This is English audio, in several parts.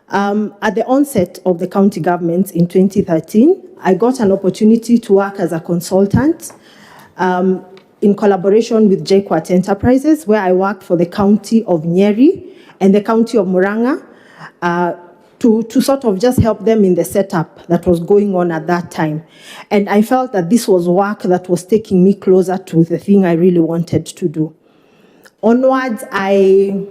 At the onset of the county government in 2013, I got an opportunity to work as a consultant in collaboration with Gotv Enterprises, where I worked for the county of Nyeri and the county of Murang'a to sort of just help them in the setup that was going on at that time. And I felt that this was work that was taking me closer to the thing I really wanted to do. Onwards, I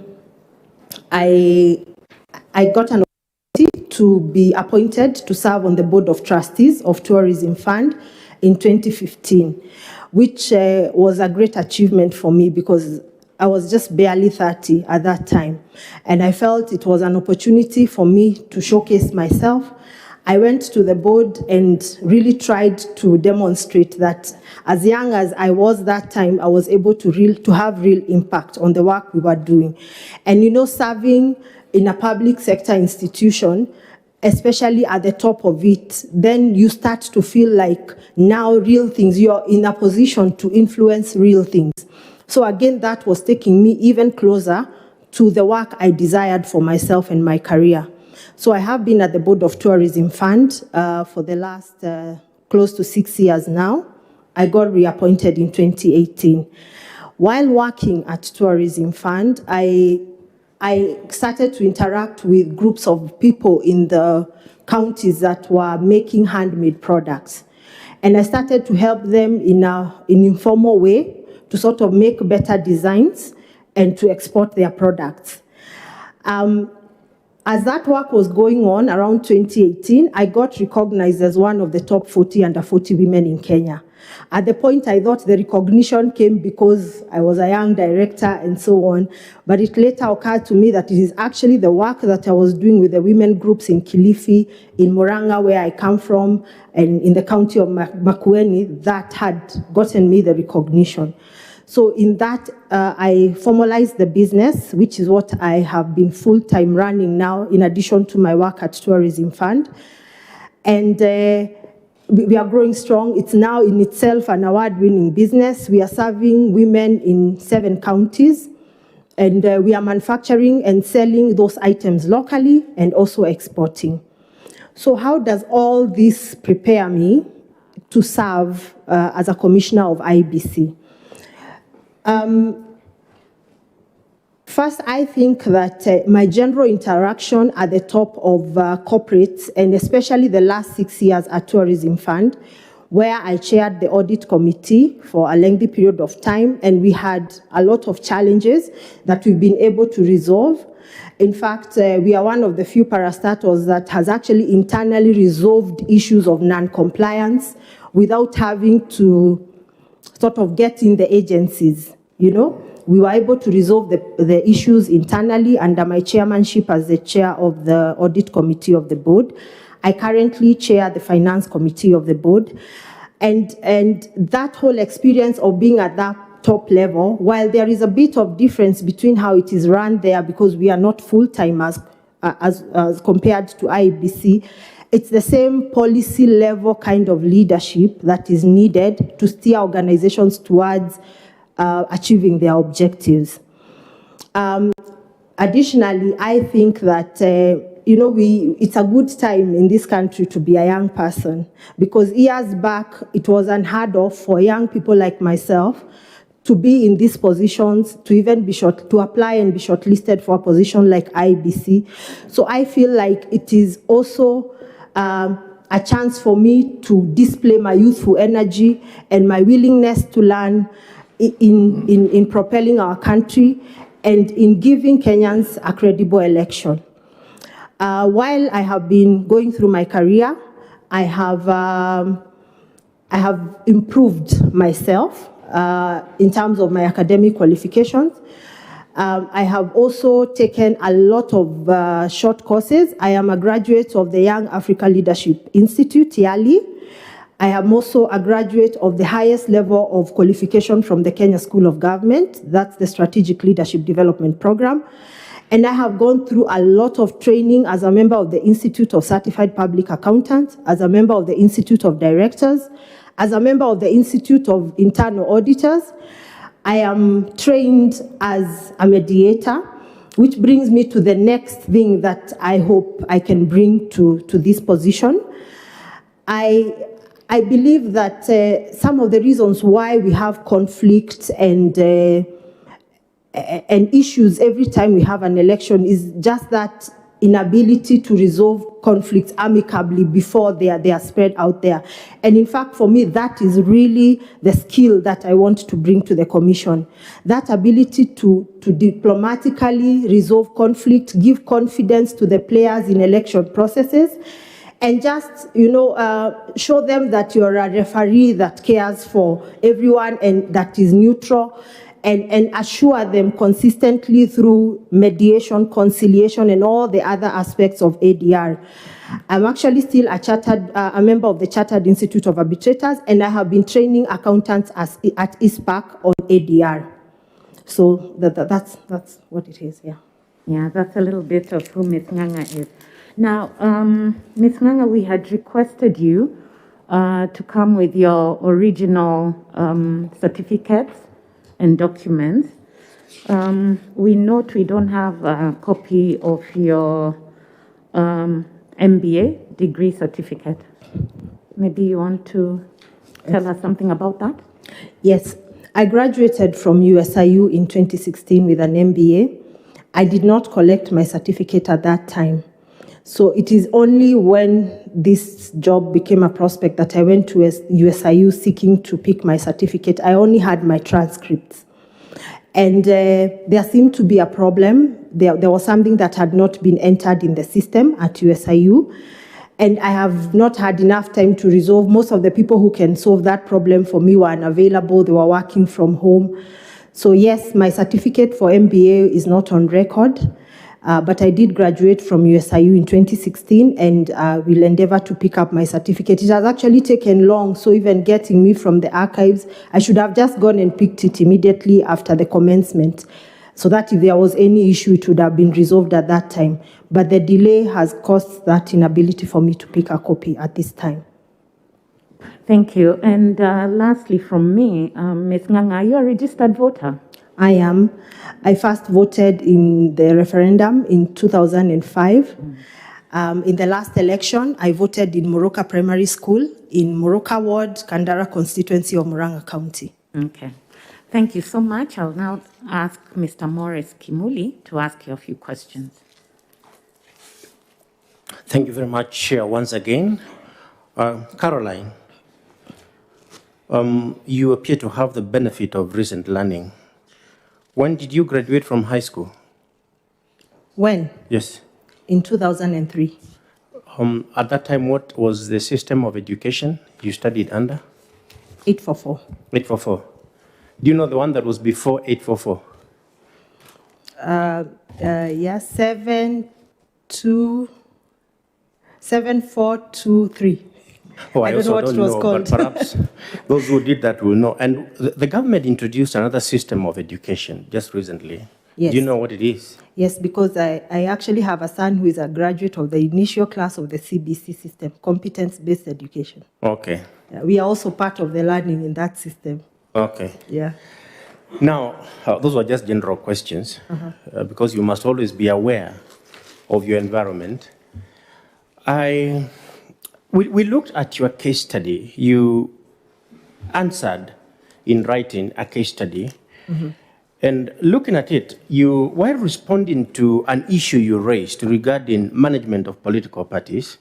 got an opportunity to be appointed to serve on the Board of Trustees of Tourism Fund in 2015, which was a great achievement for me because I was just barely 30 at that time. And I felt it was an opportunity for me to showcase myself. I went to the board and really tried to demonstrate that as young as I was that time, I was able to have real impact on the work we were doing. And serving in a public sector institution, especially at the top of it, then you start to feel like now real things, you're in a position to influence real things. So again, that was taking me even closer to the work I desired for myself and my career. So I have been at the Board of Tourism Fund for the last close to 6 years now. I got reappointed in 2018. While working at Tourism Fund, I started to interact with groups of people in the counties that were making handmade products. And I started to help them in an informal way to sort of make better designs and to export their products. As that work was going on around 2018, I got recognized as one of the top 40 under 40 women in Kenya. At the point, I thought the recognition came because I was a young director and so on, but it later occurred to me that it is actually the work that I was doing with the women groups in Kilifi, in Murang'a, where I come from, and in the county of Makueni that had gotten me the recognition. So in that, I formalized the business, which is what I have been full-time running now, in addition to my work at Tourism Fund. And we are growing strong. It's now in itself an award-winning business. We are serving women in 7 counties, and we are manufacturing and selling those items locally and also exporting. So how does all this prepare me to serve as a commissioner of IEBC? First, I think that my general interaction at the top of corporates, and especially the last 6 years at Tourism Fund, where I chaired the audit committee for a lengthy period of time, and we had a lot of challenges that we've been able to resolve. In fact, we are one of the few parastatals that has actually internally resolved issues of non-compliance without having to sort of get in the agencies, We were able to resolve the issues internally under my chairmanship as the chair of the audit committee of the board. I currently chair the finance committee of the board. And that whole experience of being at that top level, while there is a bit of difference between how it is run there because we are not full-timers as compared to IEBC, it's the same policy level kind of leadership that is needed to steer organizations towards achieving their objectives. Additionally, I think that, it's a good time in this country to be a young person, because years back, it was unheard of for young people like myself to be in these positions, to even to apply and be shortlisted for a position like IEBC. So I feel like it is also a chance for me to display my youthful energy and my willingness to learn in propelling our country and in giving Kenyans a credible election. While I have been going through my career, I have improved myself in terms of my academic qualifications. I have also taken a lot of short courses. I am a graduate of the Young Africa Leadership Institute, YALI. I am also a graduate of the highest level of qualification from the Kenya School of Government. That's the Strategic Leadership Development Program. And I have gone through a lot of training as a member of the Institute of Certified Public Accountants, as a member of the Institute of Directors, as a member of the Institute of Internal Auditors. I am trained as a mediator. which brings me to the next thing that I hope I can bring to this position. I believe that some of the reasons why we have conflict and issues every time we have an election is just that inability to resolve conflicts amicably before they are spread out there. And in fact, for me, that is really the skill that I want to bring to the Commission. That ability to diplomatically resolve conflict, give confidence to the players in election processes, and just, show them that you're a referee that cares for everyone and that is neutral, and assure them consistently through mediation, conciliation, and all the other aspects of ADR. I'm actually still a member of the Chartered Institute of Arbitrators, and I have been training accountants at ISPAC on ADR. So that's what it is, yeah. Yeah, that's a little bit of who Ms. Nganga is. Now, Ms. Nganga, we had requested you to come with your original certificates and documents. We note we don't have a copy of your MBA degree certificate. Maybe you want to tell us something about that? Yes, I graduated from USIU in 2016 with an MBA. I did not collect my certificate at that time. So it is only when this job became a prospect that I went to USIU seeking to pick my certificate. I only had my transcripts. And there seemed to be a problem. There was something that had not been entered in the system at USIU. And I have not had enough time to resolve. Most of the people who can solve that problem for me were unavailable. They were working from home. So yes, my certificate for MBA is not on record. But I did graduate from USIU in 2016 and will endeavor to pick up my certificate. It has actually taken long, so even getting me from the archives, I should have just gone and picked it immediately after the commencement, so that if there was any issue, it would have been resolved at that time. But the delay has caused that inability for me to pick a copy at this time. Thank you. And lastly from me, Ms. Nganga, are you a registered voter? I am. I first voted in the referendum in 2005. In the last election, I voted in Moroka Primary School in Moroka Ward, Kandara constituency of Murang'a County. Okay. Thank you so much. I'll now ask Mr. Morris Kimuli to ask you a few questions. Thank you very much, Chair, once again. Caroline, you appear to have the benefit of recent learning. When did you graduate from high school? When? Yes. In 2003. At that time, what was the system of education you studied under? 844. 844. Do you know the one that was before 844? Yes, 7423. Oh, I don't know also what don't it was know, called. but perhaps those who did that will know. And the government introduced another system of education just recently. Yes. Do you know what it is? Yes, because I actually have a son who is a graduate of the initial class of the CBC system, competence-based education. Okay. We are also part of the learning in that system. Okay. Yeah. Now, those were just general questions, because you must always be aware of your environment. We looked at your case study. You answered in writing a case study. And looking at it, while responding to an issue you raised regarding management of political parties,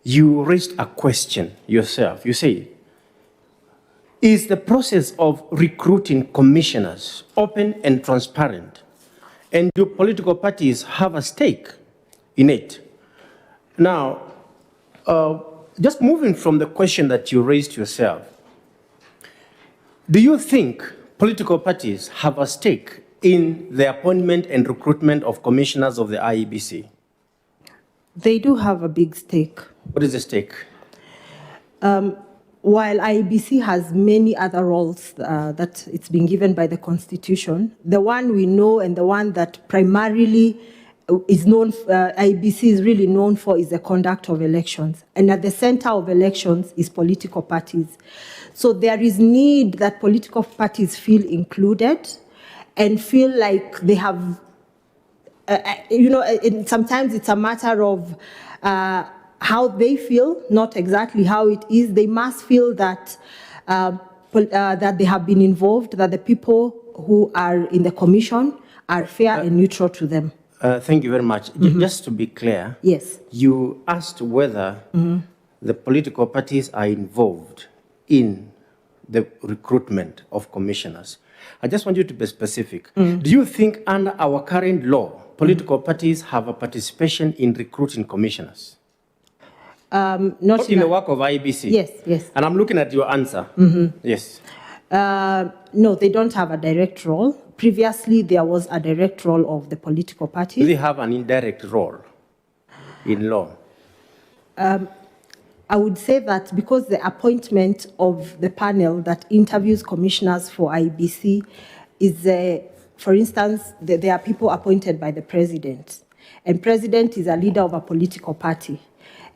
you raised a question yourself. You say, is the process of recruiting commissioners open and transparent? And do political parties have a stake in it? Now, just moving from the question that you raised yourself, do you think political parties have a stake in the appointment and recruitment of commissioners of the IEBC? They do have a big stake. What is the stake? While IEBC has many other roles that it's been given by the Constitution, the one we know and the one that primarily is known, IEBC is really known for, is the conduct of elections. And at the center of elections is political parties. So there is need that political parties feel included and feel like they have sometimes it's a matter of how they feel, not exactly how it is. They must feel that that they have been involved, that the people who are in the commission are fair and neutral to them. Thank you very much. Just to be clear, Yes. you asked whether the political parties are involved in the recruitment of commissioners. I just want you to be specific. Do you think under our current law, political parties have a participation in recruiting commissioners? Not in the work of IEBC? Yes, yes. And I'm looking at your answer. Yes. No, they don't have a direct role. Previously, there was a direct role of the political parties. Do they have an indirect role in law? I would say that because the appointment of the panel that interviews commissioners for IEBC is, for instance, there are people appointed by the president, and president is a leader of a political party.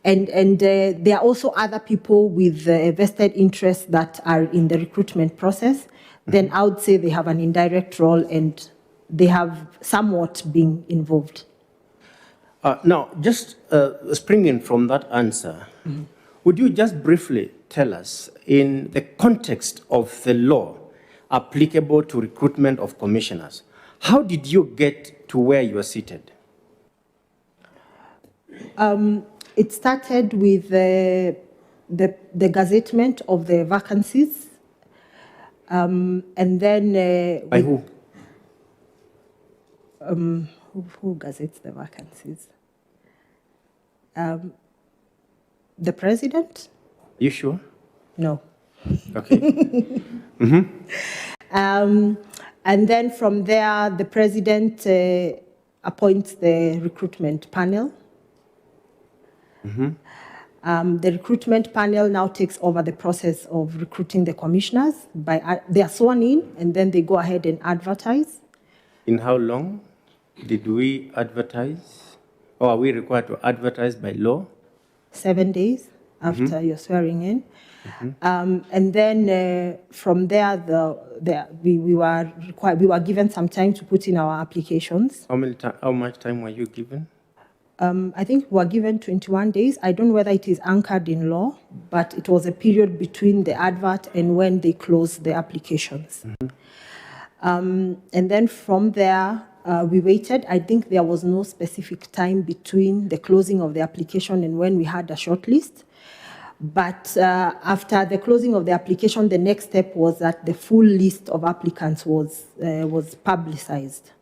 And there are also other people with vested interests that are in the recruitment process. Then I would say they have an indirect role and they have somewhat been involved. Now, just springing from that answer, would you just briefly tell us, in the context of the law applicable to recruitment of commissioners, how did you get to where you are seated? It started with the gazettement of the vacancies, and then... By who? Who gazettes the vacancies? The president? You sure? No. Okay. And then from there, the president appoints the recruitment panel. The recruitment panel now takes over the process of recruiting the commissioners. They are sworn in, and then they go ahead and advertise. In how long did we advertise? Or are we required to advertise by law? 7 days after you're swearing in. And then from there, we were given some time to put in our applications. How much time were you given? I think we were given 21 days. I don't know whether it is anchored in law, but it was a period between the advert and when they closed the applications. And then from there, we waited. I think there was no specific time between the closing of the application and when we had a shortlist. But after the closing of the application, the next step was that the full list of applicants was publicized.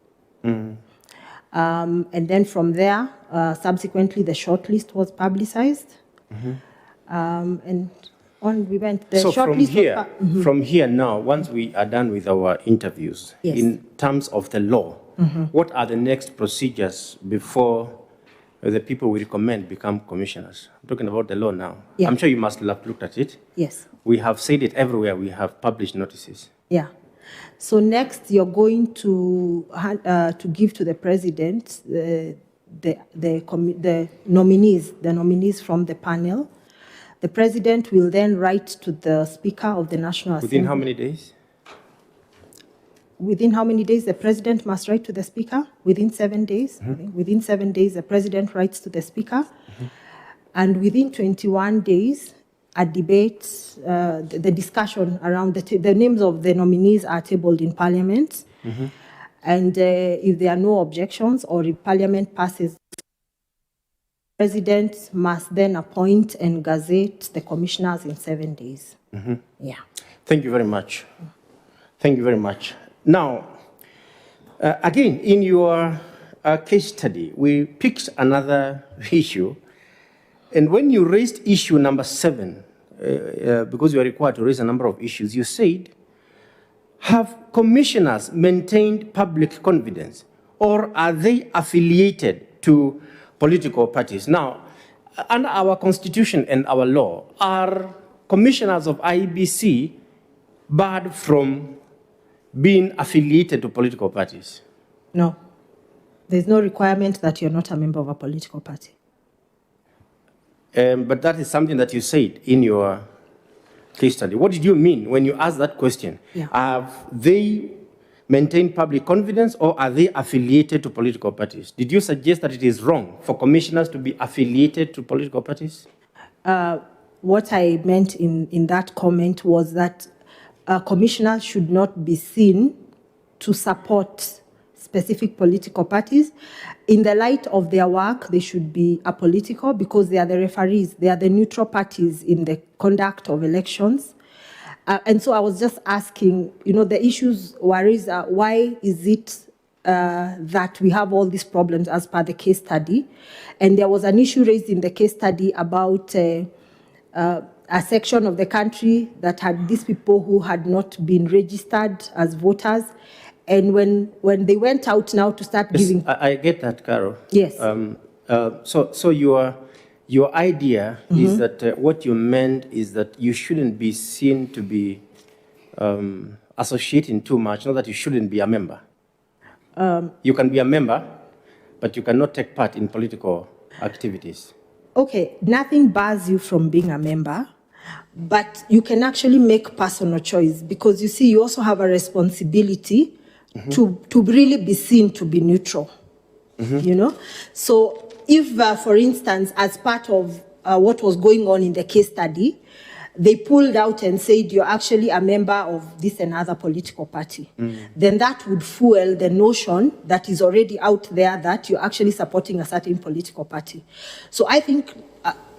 And then from there, subsequently, the shortlist was publicized. And on we went. The so shortlist from here now, once we are done with our interviews, Yes. in terms of the law, what are the next procedures before the people we recommend become commissioners? I'm talking about the law now. Yeah. I'm sure you must have looked at it. Yes. We have said it everywhere. We have published notices. Yeah. So next, you're going to give to the president the nominees from the panel. The president will then write to the Speaker of the National Assembly. Within how many days? Within how many days the president must write to the Speaker? Within 7 days. I think. Within 7 days, the president writes to the Speaker. And within 21 days, a debate, the discussion around the names of the nominees are tabled in Parliament. And if there are no objections or if Parliament passes, the President must then appoint and gazette the commissioners in 7 days. Yeah. Thank you very much. Thank you very much. Now, again, in your case study, we picked another issue. And when you raised issue number 7, because you are required to raise a number of issues, you said, have commissioners maintained public confidence, or are they affiliated to political parties? Now, under our constitution and our law, are commissioners of IEBC barred from being affiliated to political parties? No. There's no requirement that you're not a member of a political party. But that is something that you said in your case study. What did you mean when you asked that question? Yeah. Have they maintain public confidence, or are they affiliated to political parties? Did you suggest that it is wrong for commissioners to be affiliated to political parties? What I meant in that comment was that commissioners should not be seen to support specific political parties. In the light of their work, they should be apolitical because they are the referees, they are the neutral parties in the conduct of elections. And so I was just asking, the issues worries are why is it that we have all these problems as per the case study? And there was an issue raised in the case study about a section of the country that had these people who had not been registered as voters. And when they went out now to start giving... I get that, Carol. Yes. So your idea is that what you meant is that you shouldn't be seen to be associating too much, not that you shouldn't be a member. You can be a member, but you cannot take part in political activities. Okay, nothing bars you from being a member, but you can actually make personal choice because you see, you also have a responsibility to really be seen to be neutral, So if, for instance, as part of what was going on in the case study, they pulled out and said, you're actually a member of this and other political party, then that would fuel the notion that is already out there that you're actually supporting a certain political party. So I think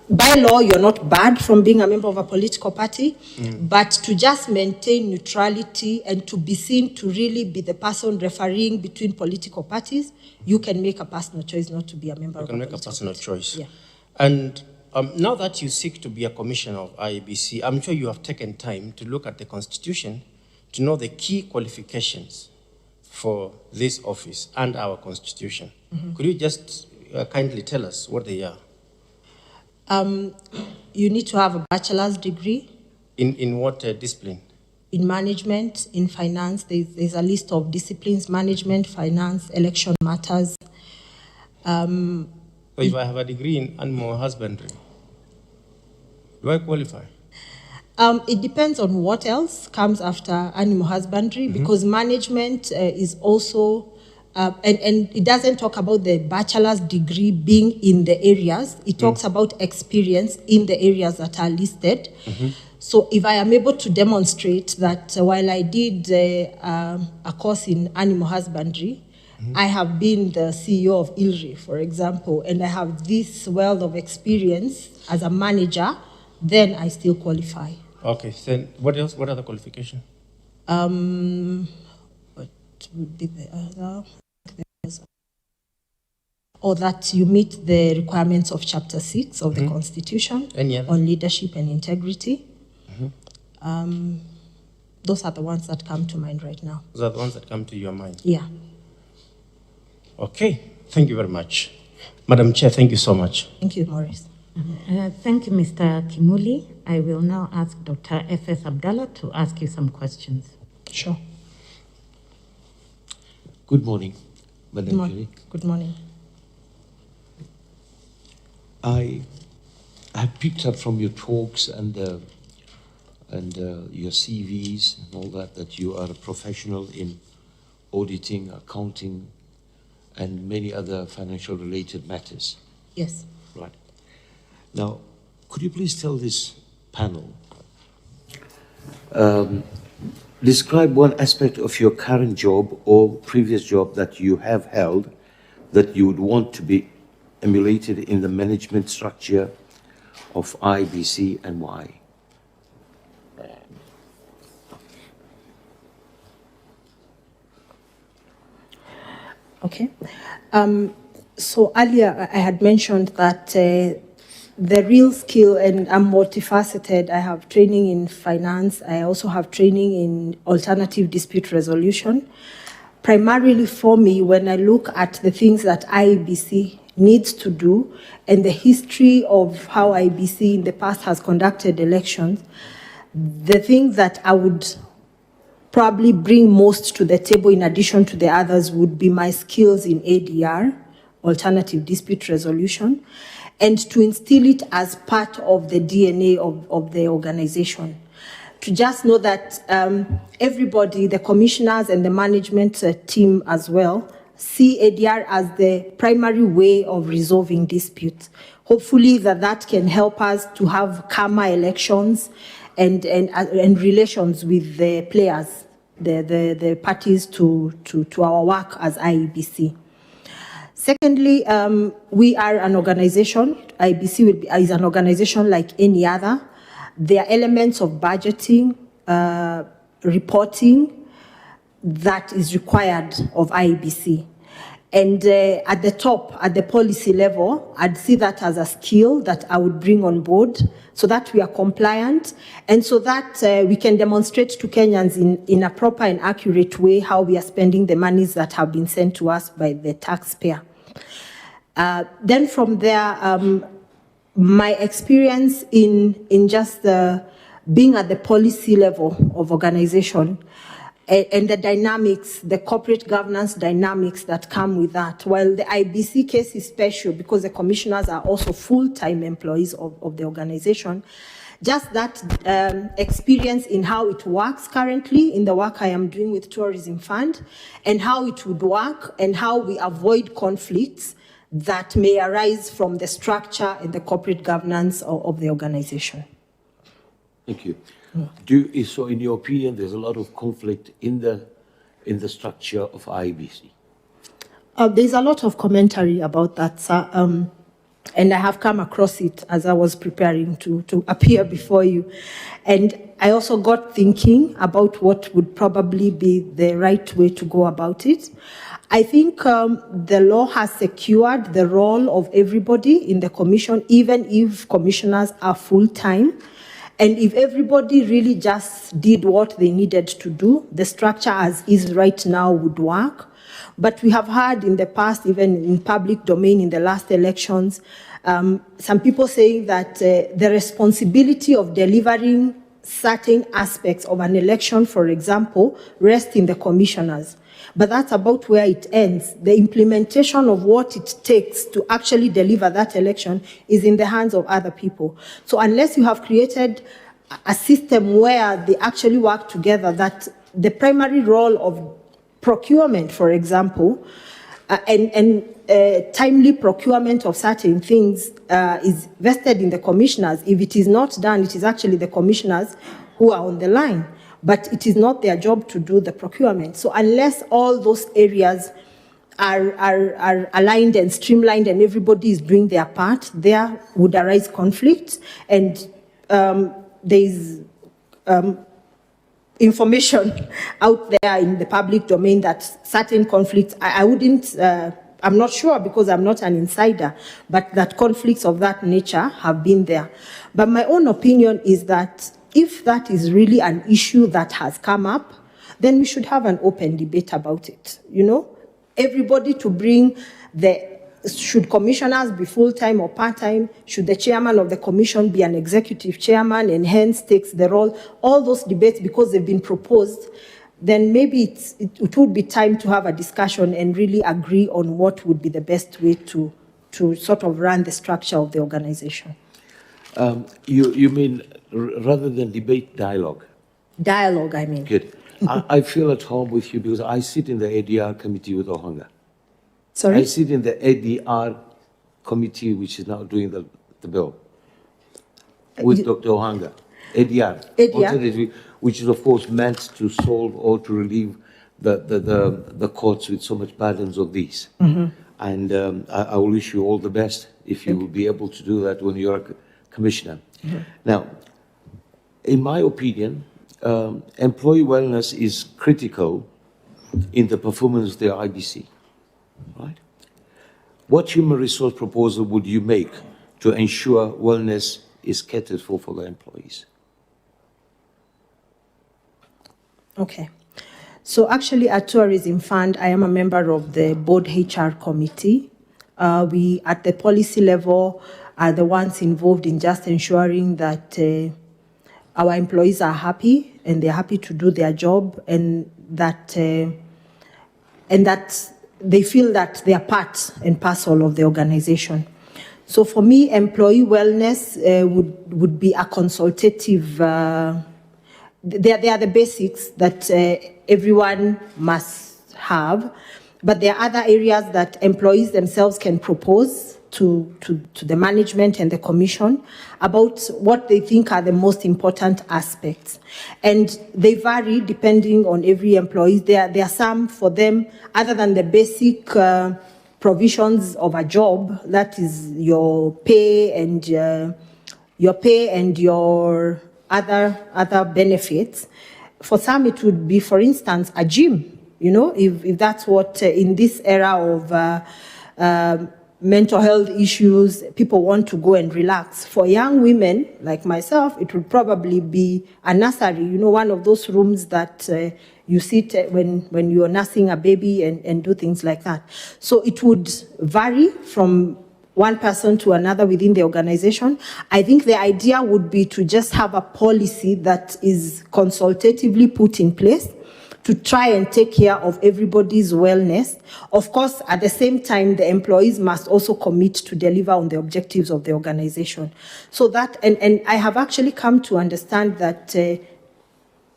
by law, you're not barred from being a member of a political party, but to just maintain neutrality and to be seen to really be the person refereeing between political parties, you can make a personal choice not to be a member of a political party. You can make a personal choice. Yeah. And now that you seek to be a commissioner of IEBC, I'm sure you have taken time to look at the Constitution to know the key qualifications for this office and our Constitution. Could you just kindly tell us what they are? You need to have a bachelor's degree. In what discipline? In management, in finance. There's a list of disciplines: management, finance, election matters. If I have a degree in animal husbandry, do I qualify? It depends on what else comes after animal husbandry, because management is also, and it doesn't talk about the bachelor's degree being in the areas. It talks about experience in the areas that are listed. So if I am able to demonstrate that while I did a course in animal husbandry, I have been the CEO of ILRI, for example, and I have this wealth of experience as a manager, then I still qualify. Okay, then what else? What other qualification? What would be the other? Or that you meet the requirements of Chapter 6 of the Constitution on leadership and integrity. Those are the ones that come to mind right now. Those are the ones that come to your mind? Yeah. Okay, thank you very much. Madam Chair, thank you so much. Thank you, Maurice. Thank you, Mr. Kimuli. I will now ask Dr. F.S. Abdallah to ask you some questions. Sure. Good morning, Madam Chair. Good morning. I have picked up from your talks and your CVs and all that you are a professional in auditing, accounting, and many other financial related matters. Yes. Right. Now, could you please tell this panel, describe one aspect of your current job or previous job that you have held that you would want to be emulated in the management structure of IEBC and why? Okay. So earlier I had mentioned that the real skill, and I'm multifaceted. I have training in finance. I also have training in alternative dispute resolution. Primarily for me, when I look at the things that IEBC needs to do and the history of how IEBC in the past has conducted elections, the thing that I would probably bring most to the table in addition to the others would be my skills in ADR, alternative dispute resolution, and to instill it as part of the DNA of the organization. to just know that everybody, the commissioners and the management team as well, see ADR as the primary way of resolving disputes. Hopefully that can help us to have calmer elections and relations with the players, the parties to our work as IEBC. Secondly, we are an organization. IEBC is an organization like any other. There are elements of budgeting, reporting that is required of IEBC. And at the top, at the policy level, I'd see that as a skill that I would bring on board so that we are compliant and so that we can demonstrate to Kenyans in a proper and accurate way how we are spending the monies that have been sent to us by the taxpayer. Then from there, my experience in just being at the policy level of organization and the dynamics, the corporate governance dynamics that come with that. While the IBC case is special because the commissioners are also full-time employees of the organization, just that experience in how it works currently in the work I am doing with Tourism Fund and how it would work and how we avoid conflicts that may arise from the structure and the corporate governance of the organization. Thank you. So in your opinion, there's a lot of conflict in the structure of IEBC? There's a lot of commentary about that, sir. And I have come across it as I was preparing to appear before you. And I also got thinking about what would probably be the right way to go about it. I think the law has secured the role of everybody in the commission, even if commissioners are full-time. And if everybody really just did what they needed to do, the structure as is right now would work. But we have heard in the past, even in public domain in the last elections, some people saying that the responsibility of delivering certain aspects of an election, for example, rests in the commissioners. But that's about where it ends. The implementation of what it takes to actually deliver that election is in the hands of other people. So unless you have created a system where they actually work together, that the primary role of procurement, for example, and timely procurement of certain things is vested in the commissioners. If it is not done, it is actually the commissioners who are on the line. But it is not their job to do the procurement. So unless all those areas are aligned and streamlined and everybody is doing their part, there would arise conflict. And there is information out there in the public domain that certain conflicts, I'm not sure because I'm not an insider, but that conflicts of that nature have been there. But my own opinion is that if that is really an issue that has come up, then we should have an open debate about it. You know, everybody to bring should commissioners be full-time or part-time? Should the chairman of the commission be an executive chairman and hence takes the role? All those debates, because they've been proposed, then maybe it would be time to have a discussion and really agree on what would be the best way to sort of run the structure of the organization. You mean rather than debate, dialogue? Dialogue, I mean. Good. I feel at home with you because I sit in the ADR committee with Ohanga. Sorry? I sit in the ADR committee, which is now doing the bill, with Dr. Ohanga. ADR, which is, of course, meant to solve or to relieve the courts with so much burdens of these. Mm-hmm. And I will wish you all the best if you will be able to do that when you're a commissioner. Mm-hmm. Now, in my opinion, employee wellness is critical in the performance of the IBC, right? What human resource proposal would you make to ensure wellness is catered for the employees? Okay. So actually at Tourism Fund, I am a member of the board HR committee. We, at the policy level, are the ones involved in just ensuring that our employees are happy and they're happy to do their job and that they feel that they are part and parcel of the organization. So for me, employee wellness would be a consultative they are the basics that everyone must have, but there are other areas that employees themselves can propose to the management and the commission about what they think are the most important aspects. And they vary depending on every employee. There are some for them, other than the basic provisions of a job, that is your pay and your other benefits. For some, it would be, for instance, a gym. You know, if that's what in this era of mental health issues, people want to go and relax. For young women like myself, it would probably be a nursery. You know, one of those rooms that you sit when you're nursing a baby and do things like that. So it would vary from one person to another within the organization. I think the idea would be to just have a policy that is consultatively put in place to try and take care of everybody's wellness. Of course, at the same time, the employees must also commit to deliver on the objectives of the organization. So that, and I have actually come to understand that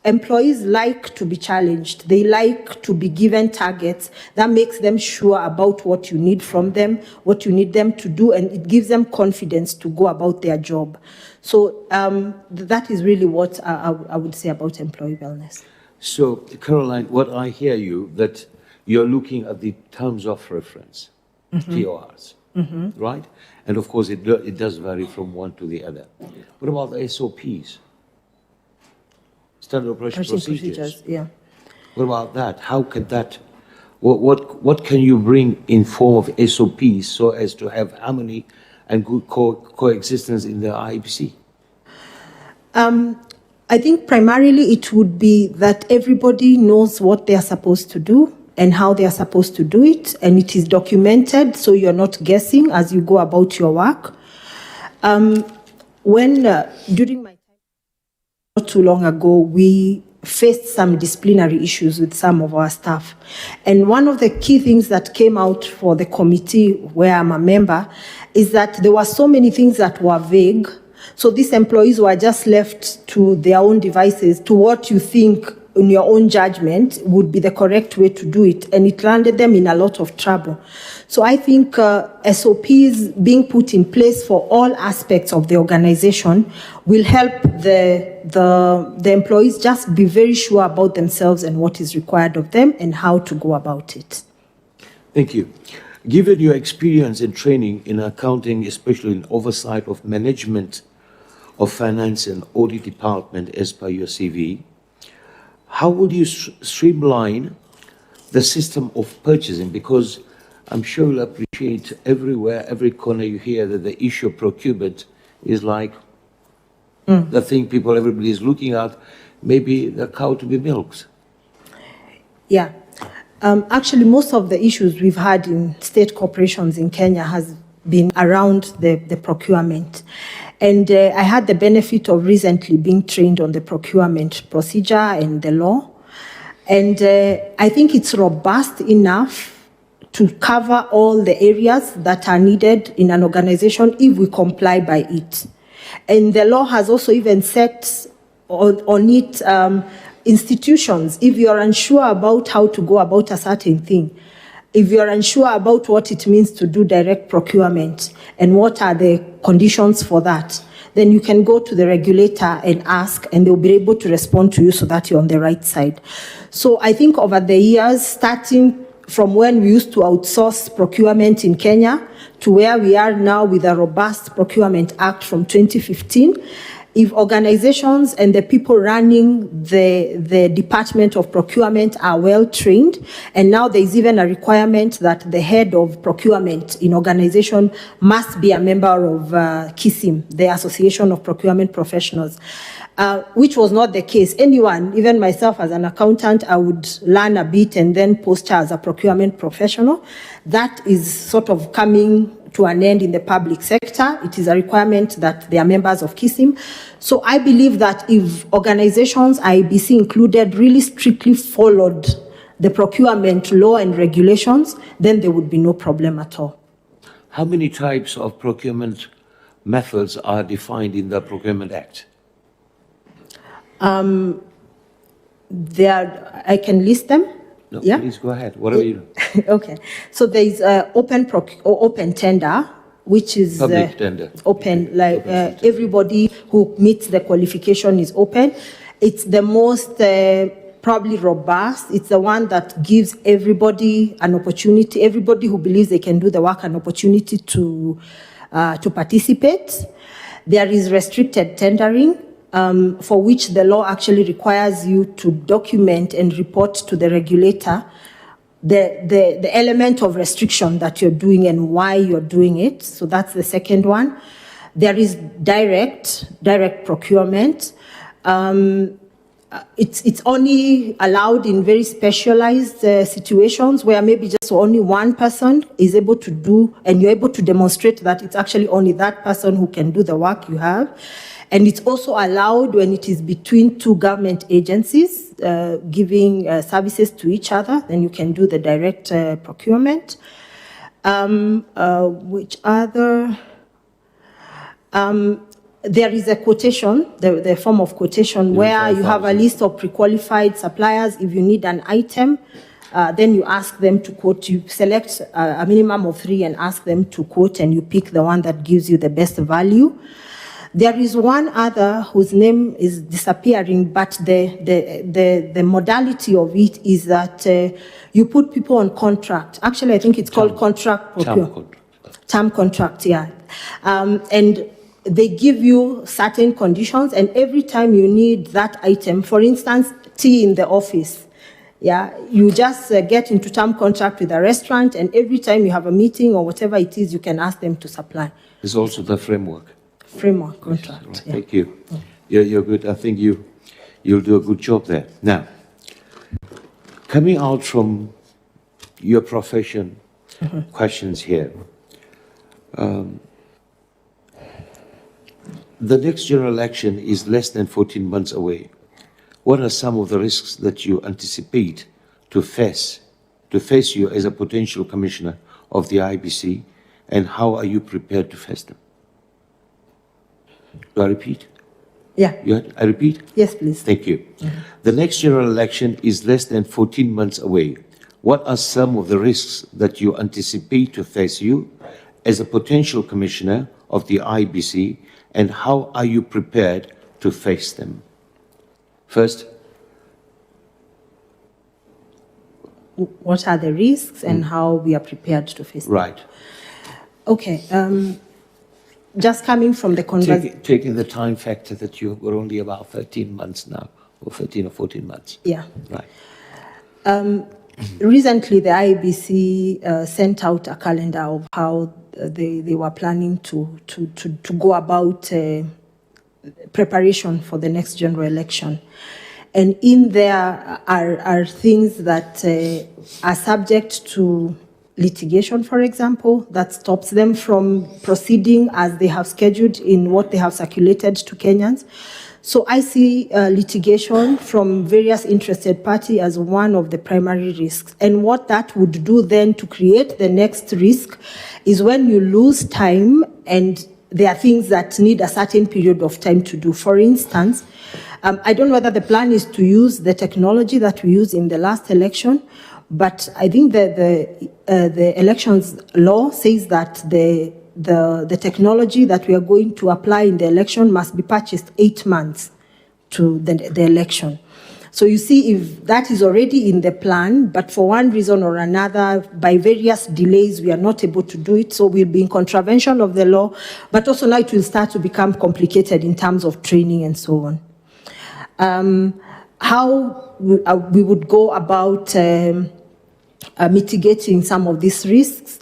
employees like to be challenged. They like to be given targets. That makes them sure about what you need from them, what you need them to do, and it gives them confidence to go about their job. So that is really what I would say about employee wellness. So, Caroline, what I hear you, that you're looking at the terms of reference, TORs, right? And of course, it does vary from one to the other. What about the SOPs? Standard Operation Procedures? Yeah. What about that? How can that, what can you bring in form of SOPs so as to have harmony and good coexistence in the IEBC? I think primarily it would be that everybody knows what they are supposed to do and how they are supposed to do it, and it is documented so you're not guessing as you go about your work. During my time, not too long ago, we faced some disciplinary issues with some of our staff. And one of the key things that came out for the committee where I'm a member is that there were so many things that were vague. So these employees were just left to their own devices, to what you think in your own judgment would be the correct way to do it. And it landed them in a lot of trouble. So I think SOPs being put in place for all aspects of the organization will help the employees just be very sure about themselves and what is required of them and how to go about it. Thank you. Given your experience and training in accounting, especially in oversight of management of finance and audit department as per your CV, how would you streamline the system of purchasing? Because I'm sure you'll appreciate everywhere, every corner you hear that the issue of procurement is like the thing everybody is looking at, maybe the cow to be milked. Yeah. Actually, most of the issues we've had in state corporations in Kenya has been around the procurement. And I had the benefit of recently being trained on the procurement procedure and the law. And I think it's robust enough to cover all the areas that are needed in an organization if we comply by it. And the law has also even set on it institutions. If you are unsure about how to go about a certain thing, if you are unsure about what it means to do direct procurement and what are the conditions for that, then you can go to the regulator and ask, and they'll be able to respond to you so that you're on the right side. So I think over the years, starting from when we used to outsource procurement in Kenya to where we are now with a robust Procurement Act from 2015, if organizations and the people running the Department of Procurement are well trained, and now there is even a requirement that the head of procurement in organization must be a member of KISIM, the Association of Procurement Professionals, which was not the case. Anyone, even myself as an accountant, I would learn a bit and then posture as a procurement professional. That is sort of coming to an end in the public sector. It is a requirement that they are members of KISIM. So I believe that if organizations, IEBC included, really strictly followed the procurement law and regulations, then there would be no problem at all. How many types of procurement methods are defined in the Procurement Act? I can list them. No, Yeah? please go ahead. Whatever you do. Okay. So there is open tender, which is Public tender. open, like everybody who meets the qualification is open. It's the most probably robust. It's the one that gives everybody an opportunity, everybody who believes they can do the work, an opportunity to participate. There is restricted tendering, for which the law actually requires you to document and report to the regulator the element of restriction that you're doing and why you're doing it. So that's the second one. There is direct procurement. It's only allowed in very specialized situations where maybe just only one person is able to do, and you're able to demonstrate that it's actually only that person who can do the work you have. And it's also allowed when it is between two government agencies giving services to each other, then you can do the direct procurement. Which other? There is a quotation, the form of quotation, where you have a list of pre-qualified suppliers. If you need an item, then you ask them to quote. You select a minimum of 3 and ask them to quote, and you pick the one that gives you the best value. There is one other whose name is disappearing, but the modality of it is that you put people on contract. Actually, I think it's called contract procurement. Term contract, yeah. And they give you certain conditions, and every time you need that item, for instance, tea in the office, yeah, you just get into term contract with a restaurant, and every time you have a meeting or whatever it is, you can ask them to supply. There's also the framework Contract. Right. Yeah. Thank you. You're good. I think you'll do a good job there. Now, coming out from your profession, questions here. The next general election is less than 14 months away. What are some of the risks that you anticipate to face you as a potential commissioner of the IEBC, and how are you prepared to face them? Do I repeat? Yeah. I repeat? Yes, please. Thank you. The next general election is less than 14 months away. What are some of the risks that you anticipate to face you as a potential commissioner of the IEBC, and how are you prepared to face them? First. What are the risks and how we are prepared to face them? Right. Okay. Just coming from the conversation. Taking the time factor that you were only about 13 months now, or 13 or 14 months. Yeah. Right. Recently, the IEBC sent out a calendar of how they were planning to go about preparation for the next general election. And in there are things that are subject to litigation, for example, that stops them from proceeding as they have scheduled in what they have circulated to Kenyans. So I see litigation from various interested parties as one of the primary risks. And what that would do then to create the next risk is when you lose time and there are things that need a certain period of time to do. For instance, I don't know whether the plan is to use the technology that we used in the last election, but I think that the elections law says that the technology that we are going to apply in the election must be purchased 8 months to the election. So you see, if that is already in the plan, but for one reason or another, by various delays, we are not able to do it, so we'll be in contravention of the law, but also now it will start to become complicated in terms of training and so on. How we would go about mitigating some of these risks.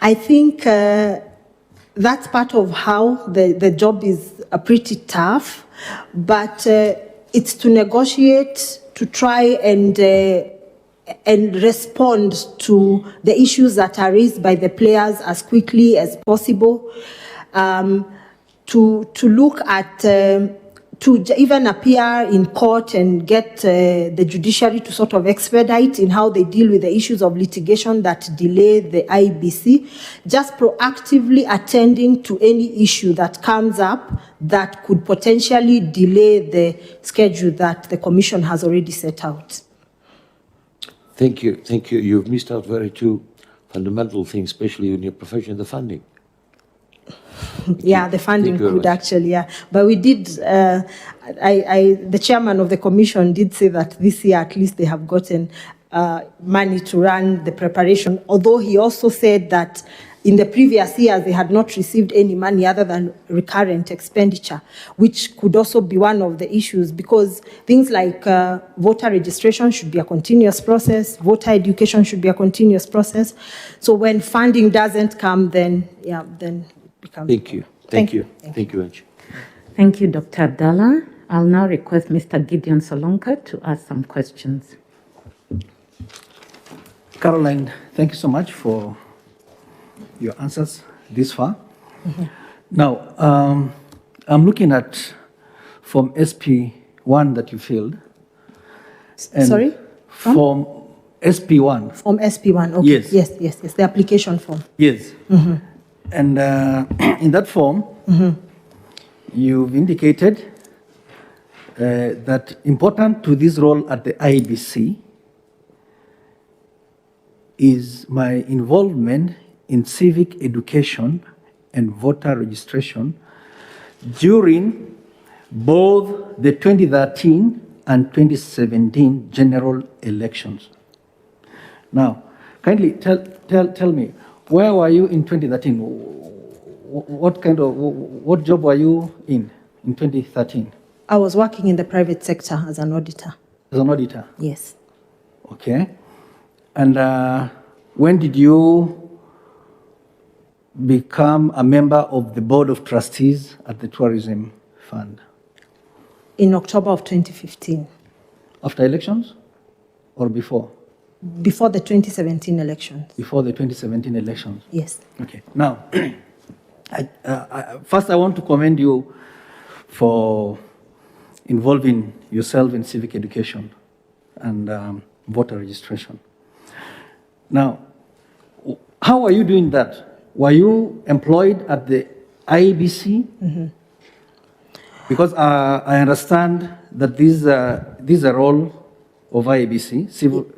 I think that's part of how the job is pretty tough, but it's to negotiate, to try and respond to the issues that are raised by the players as quickly as possible, to look at to even appear in court and get the judiciary to sort of expedite in how they deal with the issues of litigation that delay the IEBC, just proactively attending to any issue that comes up that could potentially delay the schedule that the Commission has already set out. Thank you. Thank you. You've missed out very two fundamental things, especially in your profession, the funding. Yeah, the funding very could much. actually, yeah. But we did, the chairman of the commission did say that this year at least they have gotten money to run the preparation, although he also said that in the previous years they had not received any money other than recurrent expenditure, which could also be one of the issues, because things like voter registration should be a continuous process, voter education should be a continuous process. So when funding doesn't come, then, yeah, then it becomes... Thank you. Thank you. Thank you, Angie. Thank you, Dr. Abdallah. I'll now request Mr. Gideon Solonka to ask some questions. Caroline, thank you so much for your answers this far. Now, I'm looking at Form SP1 that you filled. And Sorry? Form SP1. Form SP1, okay. Yes. Yes, the application form. Yes. And in that form, you've indicated that important to this role at the IEBC is my involvement in civic education and voter registration during both the 2013 and 2017 general elections. Now, kindly tell me, where were you in 2013? What job were you in 2013? I was working in the private sector as an auditor. As an auditor? Yes. Okay. And when did you become a member of the Board of Trustees at the Tourism Fund? In October of 2015. After elections or before? Before the 2017 elections. Before the 2017 elections. Yes. Okay. Now, first I want to commend you for involving yourself in civic education and voter registration. Now, how are you doing that? Were you employed at the IEBC? Because I understand that this is a role of IEBC,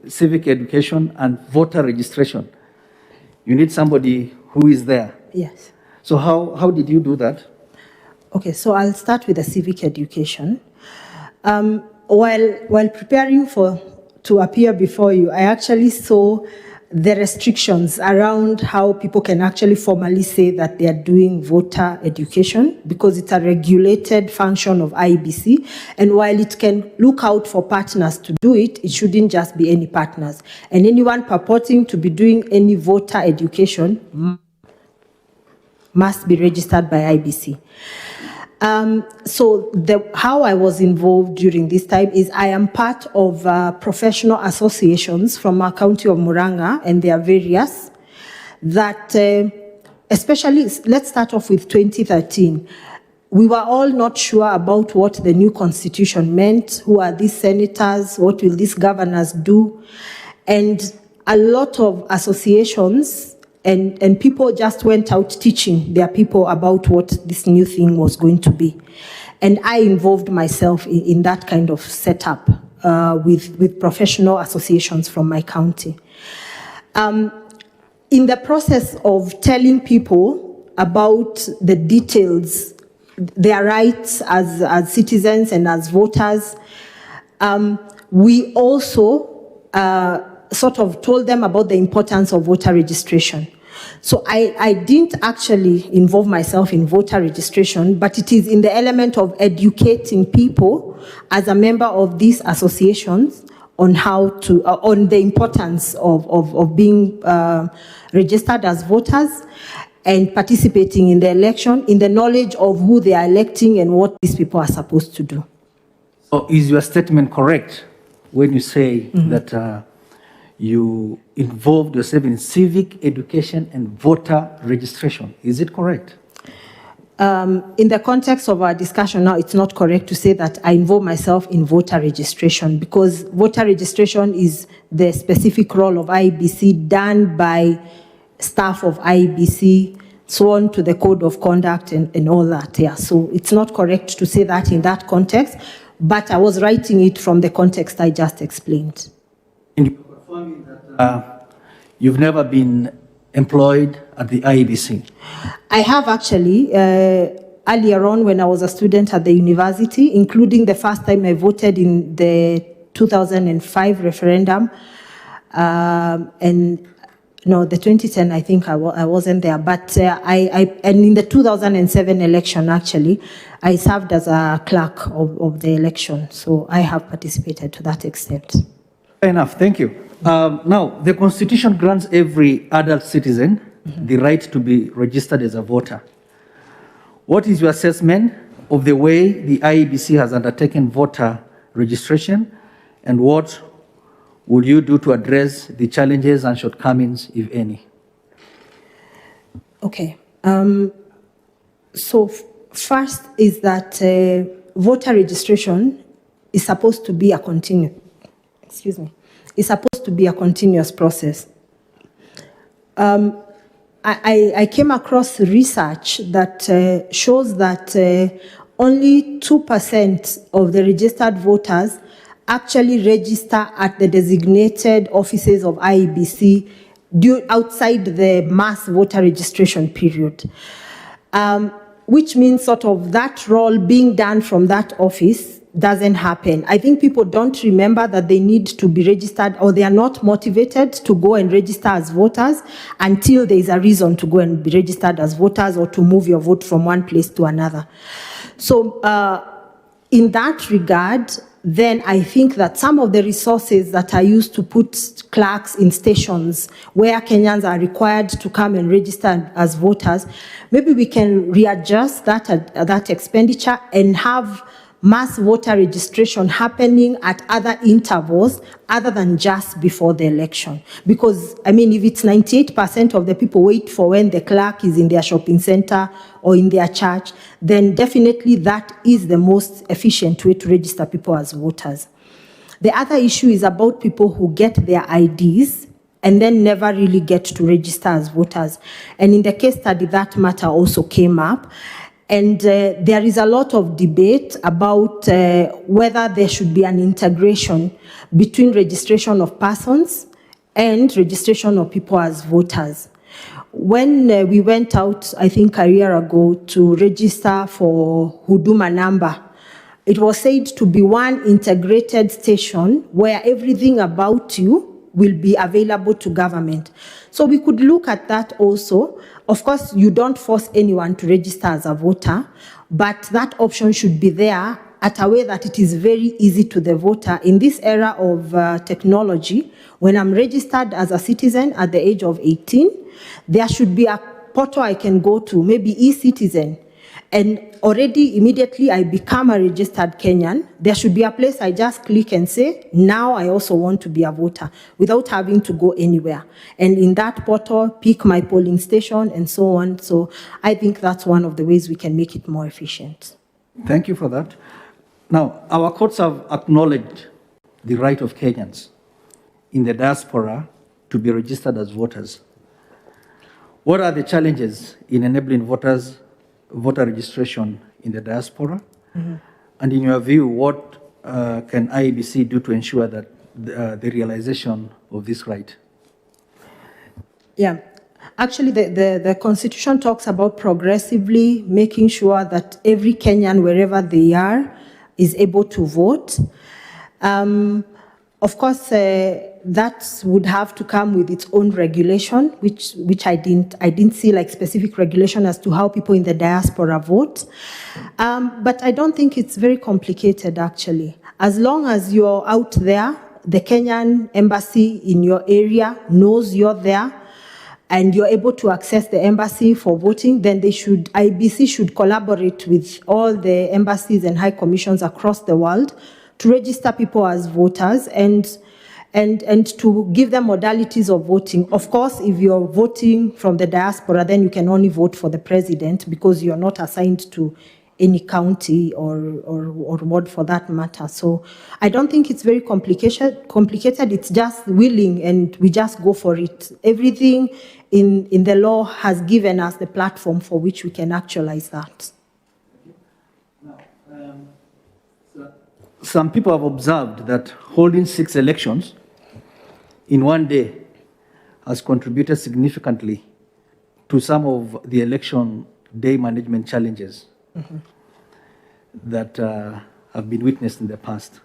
civic education and voter registration. You need somebody who is there. Yes. So how did you do that? Okay, so I'll start with the civic education. While preparing to appear before you, I actually saw the restrictions around how people can actually formally say that they are doing voter education, because it's a regulated function of IEBC. And while it can look out for partners to do it, it shouldn't just be any partners. And anyone purporting to be doing any voter education must be registered by IEBC. So how I was involved during this time is I am part of professional associations from our county of Murang'a, and they are various, that especially, let's start off with 2013. We were all not sure about what the new constitution meant. Who are these senators? What will these governors do? And a lot of associations and people just went out teaching their people about what this new thing was going to be. And I involved myself in that kind of setup with professional associations from my county. In the process of telling people about the details, their rights as citizens and as voters, we also sort of told them about the importance of voter registration. So I didn't actually involve myself in voter registration, but it is in the element of educating people as a member of these associations on how to, on the importance of being registered as voters and participating in the election, in the knowledge of who they are electing and what these people are supposed to do. So is your statement correct when you say that you involved yourself in civic education and voter registration? Is it correct? In the context of our discussion now, it's not correct to say that I involve myself in voter registration, because voter registration is the specific role of IEBC done by staff of IEBC sworn to the code of conduct and all that. Yeah, so it's not correct to say that in that context, but I was writing it from the context I just explained. And you're confirming that you've never been employed at the IEBC? I have actually, earlier on when I was a student at the university, including the first time I voted in the 2005 referendum, and no, the 2010, I think I wasn't there, but and in the 2007 election, actually, I served as a clerk of the election, so I have participated to that extent. Fair enough, thank you. Now, the Constitution grants every adult citizen the right to be registered as a voter. What is your assessment of the way the IEBC has undertaken voter registration, and what will you do to address the challenges and shortcomings, if any? Okay. So first is that voter registration is supposed to be a continuous process. I came across research that shows that only 2% of the registered voters actually register at the designated offices of IEBC outside the mass voter registration period, which means sort of that role being done from that office doesn't happen. I think people don't remember that they need to be registered, or they are not motivated to go and register as voters until there is a reason to go and be registered as voters or to move your vote from one place to another. So in that regard, then I think that some of the resources that are used to put clerks in stations where Kenyans are required to come and register as voters, maybe we can readjust that expenditure and have mass voter registration happening at other intervals other than just before the election. Because, I mean, if it's 98% of the people wait for when the clerk is in their shopping center or in their church, then definitely that is the most efficient way to register people as voters. The other issue is about people who get their IDs and then never really get to register as voters. And in the case study, that matter also came up. And there is a lot of debate about whether there should be an integration between registration of persons and registration of people as voters. When we went out, I think a year ago, to register for Huduma number, it was said to be one integrated station where everything about you will be available to government. So we could look at that also. Of course, you don't force anyone to register as a voter, but that option should be there at a way that it is very easy to the voter. In this era of technology, when I'm registered as a citizen at the age of 18, there should be a portal I can go to, maybe e-citizen, and already immediately I become a registered Kenyan. There should be a place I just click and say, now I also want to be a voter, without having to go anywhere. And in that portal, pick my polling station and so on. So I think that's one of the ways we can make it more efficient. Thank you for that. Now, our courts have acknowledged the right of Kenyans in the diaspora to be registered as voters. What are the challenges in enabling voter registration in the diaspora? Mm-hmm. And in your view, what can IEBC do to ensure that the realization of this right? Yeah, actually the Constitution talks about progressively making sure that every Kenyan, wherever they are, is able to vote. Of course, that would have to come with its own regulation, which I didn't see like specific regulation as to how people in the diaspora vote. But I don't think it's very complicated, actually. As long as you're out there, the Kenyan embassy in your area knows you're there, and you're able to access the embassy for voting, then IEBC should collaborate with all the embassies and high commissions across the world to register people as voters and to give them modalities of voting. Of course, if you're voting from the diaspora, then you can only vote for the president because you're not assigned to any county or ward for that matter. So I don't think it's very complicated. It's just willing and we just go for it. Everything in the law has given us the platform for which we can actualize that. Some people have observed that holding 6 elections in one day has contributed significantly to some of the election day management challenges that have been witnessed in the past.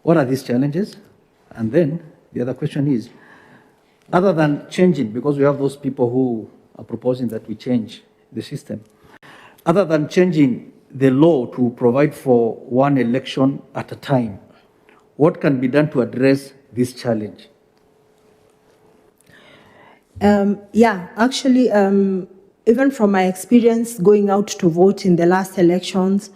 What are these challenges? And then the other question is, other than changing, because we have those people who are proposing that we change the system, other than changing the law to provide for one election at a time, what can be done to address this challenge? Actually, even from my experience going out to vote in the last elections,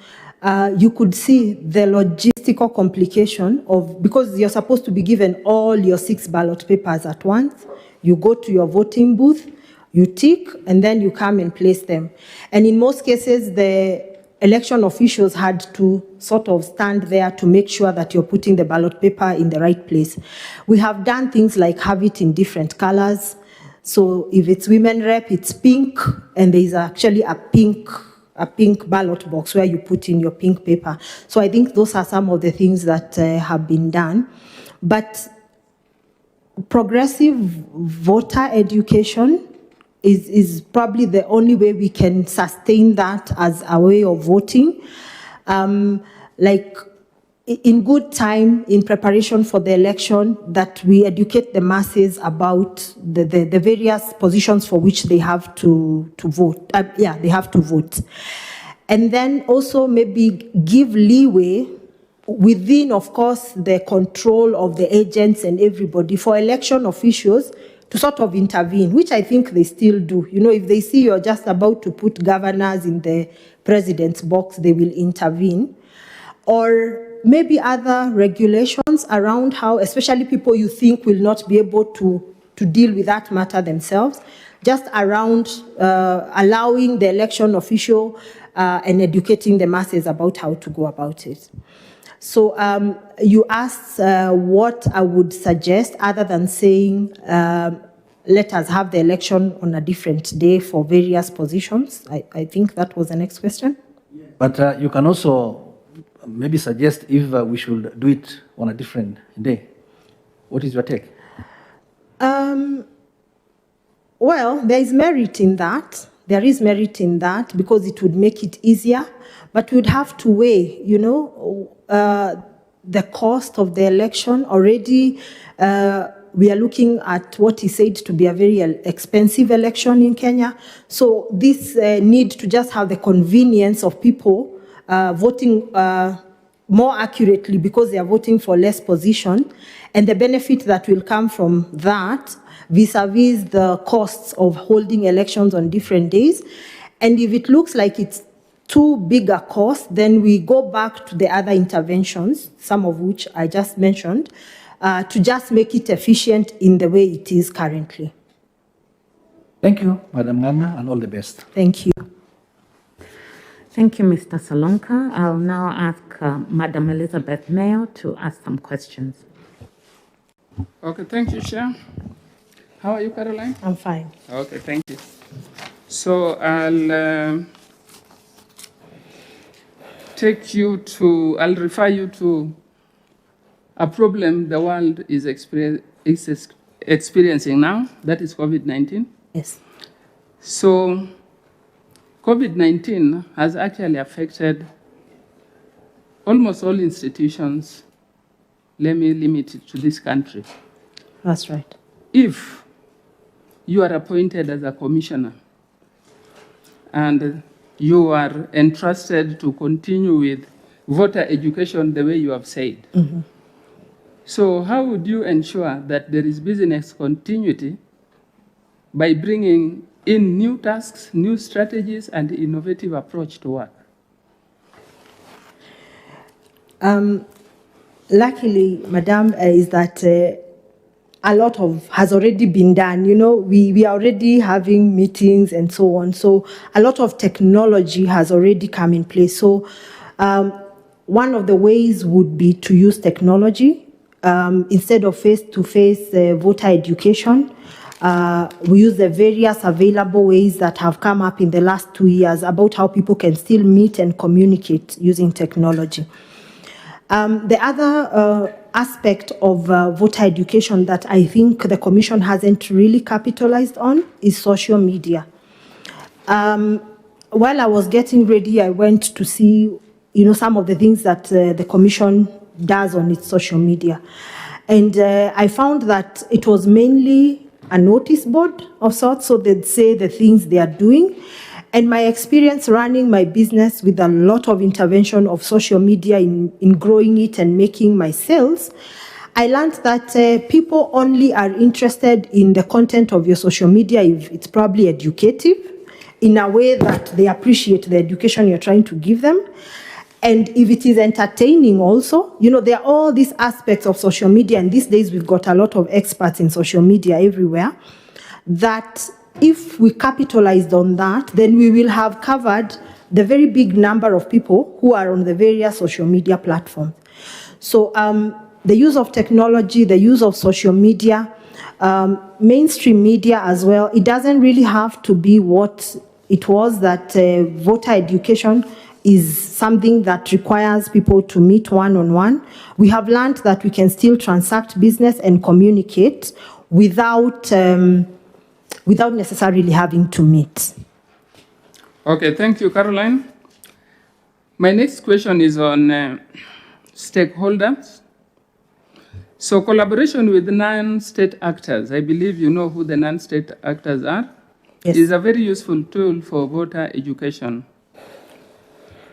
you could see the logistical complication of, because you're supposed to be given all your 6 ballot papers at once, you go to your voting booth, you tick, and then you come and place them. And in most cases, the election officials had to sort of stand there to make sure that you're putting the ballot paper in the right place. We have done things like have it in different colors. So if it's women rep, it's pink, and there is actually a pink ballot box where you put in your pink paper. So I think those are some of the things that have been done. But progressive voter education is probably the only way we can sustain that as a way of voting. Like in good time, in preparation for the election, that we educate the masses about the various positions for which they have to vote. They have to vote. And then also maybe give leeway within, of course, the control of the agents and everybody for election officials to sort of intervene, which I think they still do. You know, if they see you're just about to put governors in the president's box, they will intervene. Or maybe other regulations around how, especially people you think will not be able to deal with that matter themselves, just around allowing the election official and educating the masses about how to go about it. So you asked what I would suggest other than saying, let us have the election on a different day for various positions. I think that was the next question. But you can also maybe suggest if we should do it on a different day. What is your take? Well, there is merit in that. There is merit in that because it would make it easier, but we'd have to weigh, you know, the cost of the election. Already, we are looking at what is said to be a very expensive election in Kenya. So this need to just have the convenience of people voting more accurately because they are voting for less position, and the benefit that will come from that vis-a-vis the costs of holding elections on different days. And if it looks like it's too big a cost, then we go back to the other interventions, some of which I just mentioned, to just make it efficient in the way it is currently. Thank you, Madam Nganga, and all the best. Thank you. Thank you, Mr. Salonka. I'll now ask Madam Elizabeth Mayo to ask some questions. Okay, thank you, Chair. How are you, Caroline? I'm fine. Okay, thank you. So I'll refer you to a problem the world is experiencing now, that is COVID-19. Yes. So COVID-19 has actually affected almost all institutions. Let me limit it to this country. That's right. If you are appointed as a commissioner and you are entrusted to continue with voter education the way you have said, so how would you ensure that there is business continuity by bringing in new tasks, new strategies, and innovative approach to work? Luckily, Madam, is that a lot has already been done. You know, we are already having meetings and so on. So a lot of technology has already come in place. So one of the ways would be to use technology instead of face-to-face voter education. We use the various available ways that have come up in the last 2 years about how people can still meet and communicate using technology. The other aspect of voter education that I think the Commission hasn't really capitalized on is social media. While I was getting ready, I went to see, some of the things that the Commission does on its social media. And I found that it was mainly a notice board of sorts, so they'd say the things they are doing. And my experience running my business with a lot of intervention of social media in growing it and making my sales, I learned that people only are interested in the content of your social media if it's probably educative, in a way that they appreciate the education you're trying to give them. And if it is entertaining also, there are all these aspects of social media, and these days we've got a lot of experts in social media everywhere, that if we capitalized on that, then we will have covered the very big number of people who are on the various social media platforms. So the use of technology, the use of social media, mainstream media as well, it doesn't really have to be what it was, that voter education is something that requires people to meet one-on-one. We have learned that we can still transact business and communicate without necessarily having to meet. Okay, thank you, Caroline. My next question is on stakeholders. So collaboration with non-state actors, I believe you know who the non-state actors are, Yes. is a very useful tool for voter education.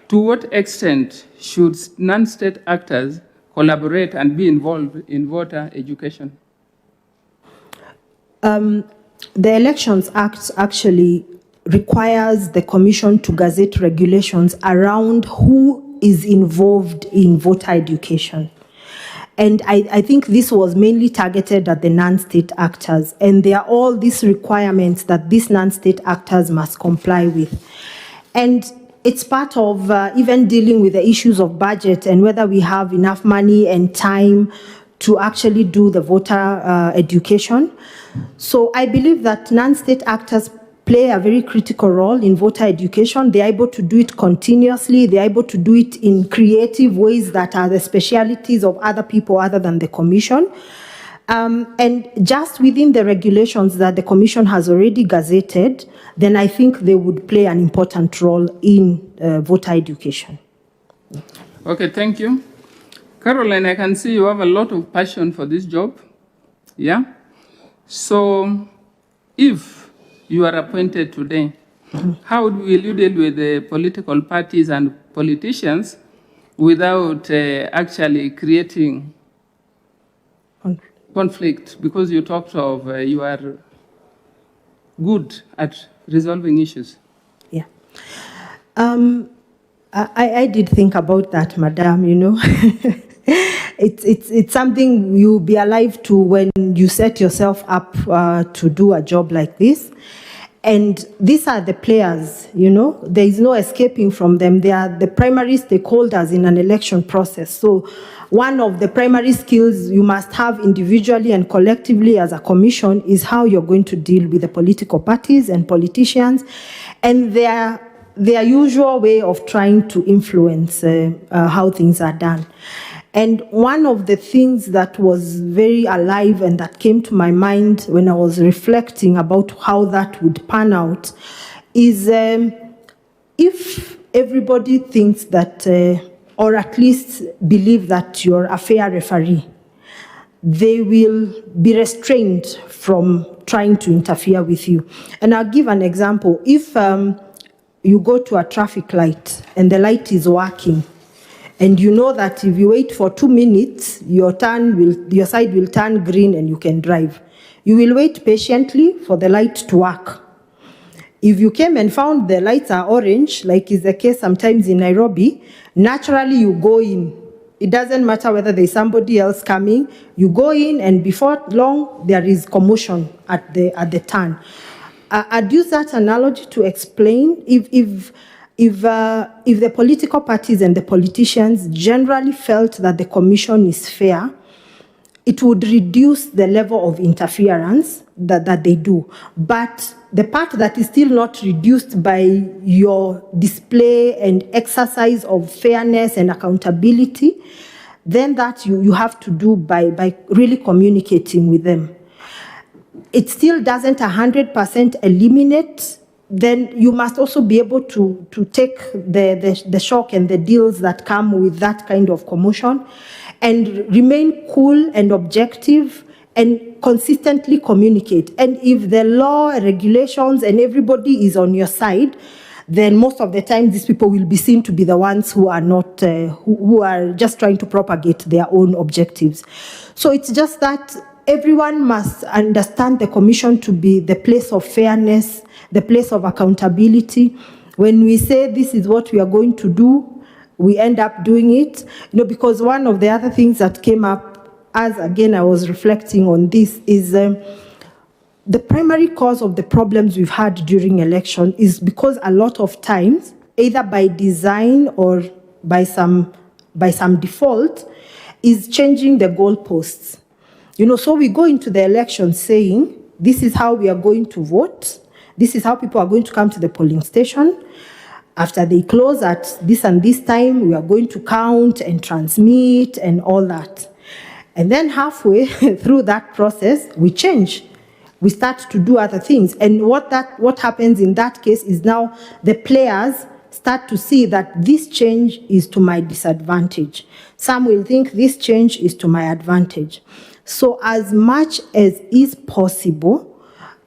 To what extent should non-state actors collaborate and be involved in voter education? The Elections Act actually requires the Commission to gazette regulations around who is involved in voter education. And I think this was mainly targeted at the non-state actors. And there are all these requirements that these non-state actors must comply with. And it's part of even dealing with the issues of budget and whether we have enough money and time to actually do the voter education. So I believe that non-state actors play a very critical role in voter education. They're able to do it continuously. They're able to do it in creative ways that are the specialities of other people other than the Commission. And just within the regulations that the Commission has already gazetted, then I think they would play an important role in voter education. Okay, thank you. Caroline, I can see you have a lot of passion for this job. Yeah? So, if you are appointed today, how will you deal with the political parties and politicians without actually creating conflict? Because you talked of you are good at resolving issues. Yeah. I did think about that, Madam, It's something you'll be alive to when you set yourself up to do a job like this. And these are the players, there is no escaping from them. They are the primary stakeholders in an election process. So one of the primary skills you must have individually and collectively as a commission is how you're going to deal with the political parties and politicians and their usual way of trying to influence how things are done. And one of the things that was very alive and that came to my mind when I was reflecting about how that would pan out is if everybody thinks that, or at least believe that you're a fair referee, they will be restrained from trying to interfere with you. And I'll give an example. If you go to a traffic light and the light is working, and you know that if you wait for 2 minutes, your side will turn green and you can drive. You will wait patiently for the light to work. If you came and found the lights are orange, like is the case sometimes in Nairobi, naturally you go in. It doesn't matter whether there's somebody else coming. You go in and before long, there is commotion at the turn. I'd use that analogy to explain if the political parties and the politicians generally felt that the commission is fair, it would reduce the level of interference that they do. But the part that is still not reduced by your display and exercise of fairness and accountability, then that you have to do by really communicating with them. It still doesn't 100% eliminate, then you must also be able to take the shock and the deals that come with that kind of commotion and remain cool and objective and consistently communicate. And if the law, regulations, and everybody is on your side, then most of the time these people will be seen to be the ones who are not, who are just trying to propagate their own objectives. So it's just that everyone must understand the commission to be the place of fairness, the place of accountability. When we say this is what we are going to do, we end up doing it. Because one of the other things that came up, as again I was reflecting on this, is the primary cause of the problems we've had during election is because a lot of times, either by design or by some default, is changing the goalposts. So we go into the election saying, this is how we are going to vote. This is how people are going to come to the polling station. After they close at this and this time, we are going to count and transmit and all that. And then halfway through that process, we change. We start to do other things. And what happens in that case is now the players start to see that this change is to my disadvantage. Some will think this change is to my advantage. So as much as is possible,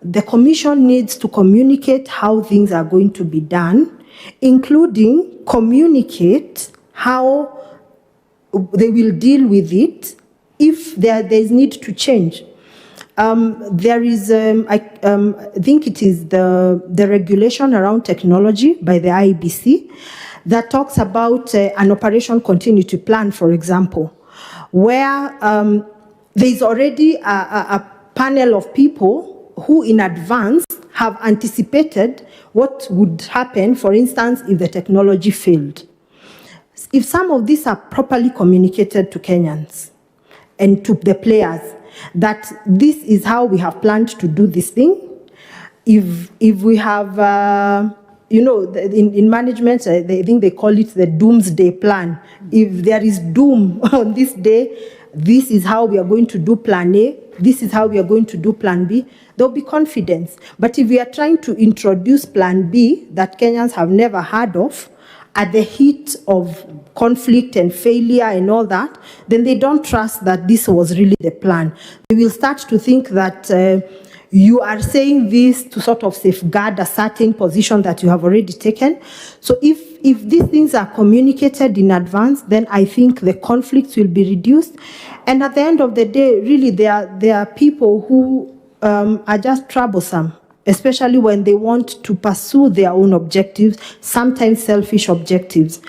the commission needs to communicate how things are going to be done, including communicate how they will deal with it if there is need to change. There is, I think it is the regulation around technology by the IEBC that talks about an operation continuity plan, for example, where there is already a panel of people who in advance have anticipated what would happen, for instance, if the technology failed. If some of these are properly communicated to Kenyans and to the players, that this is how we have planned to do this thing. If we have, in management, I think they call it the doomsday plan. If there is doom on this day, this is how we are going to do plan A, this is how we are going to do plan B, there'll be confidence. But if we are trying to introduce plan B that Kenyans have never heard of, at the heat of conflict and failure and all that, then they don't trust that this was really the plan. They will start to think that you are saying this to sort of safeguard a certain position that you have already taken. So if these things are communicated in advance, then I think the conflicts will be reduced. And at the end of the day, really, there are people who are just troublesome, especially when they want to pursue their own objectives, sometimes selfish objectives.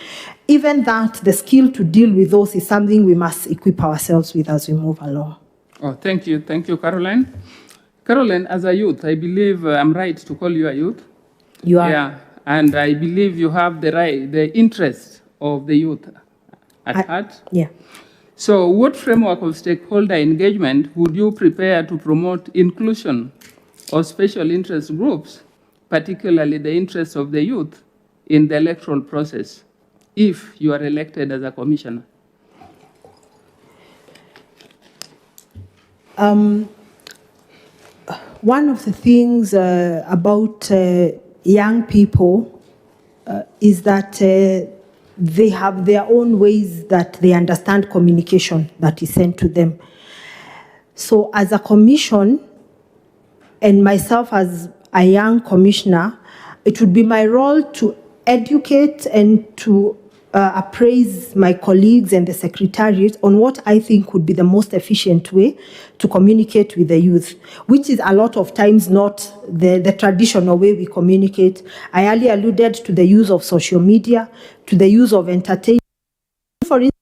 Even that, the skill to deal with those is something we must equip ourselves with as we move along. Oh, thank you. Thank you, Caroline. Caroline, as a youth, I believe I'm right to call you a youth. You are. Yeah, and I believe you have the interest of the youth at heart. Yeah. So what framework of stakeholder engagement would you prepare to promote inclusion of special interest groups, particularly the interests of the youth, in the electoral process, if you are elected as a commissioner? One of the things about young people is that they have their own ways that they understand communication that is sent to them. So as a commission, and myself as a young commissioner, it would be my role to educate and to appraise my colleagues and the secretariat on what I think would be the most efficient way to communicate with the youth, which is a lot of times not the traditional way we communicate. I earlier alluded to the use of social media, to the use of entertainment. For instance,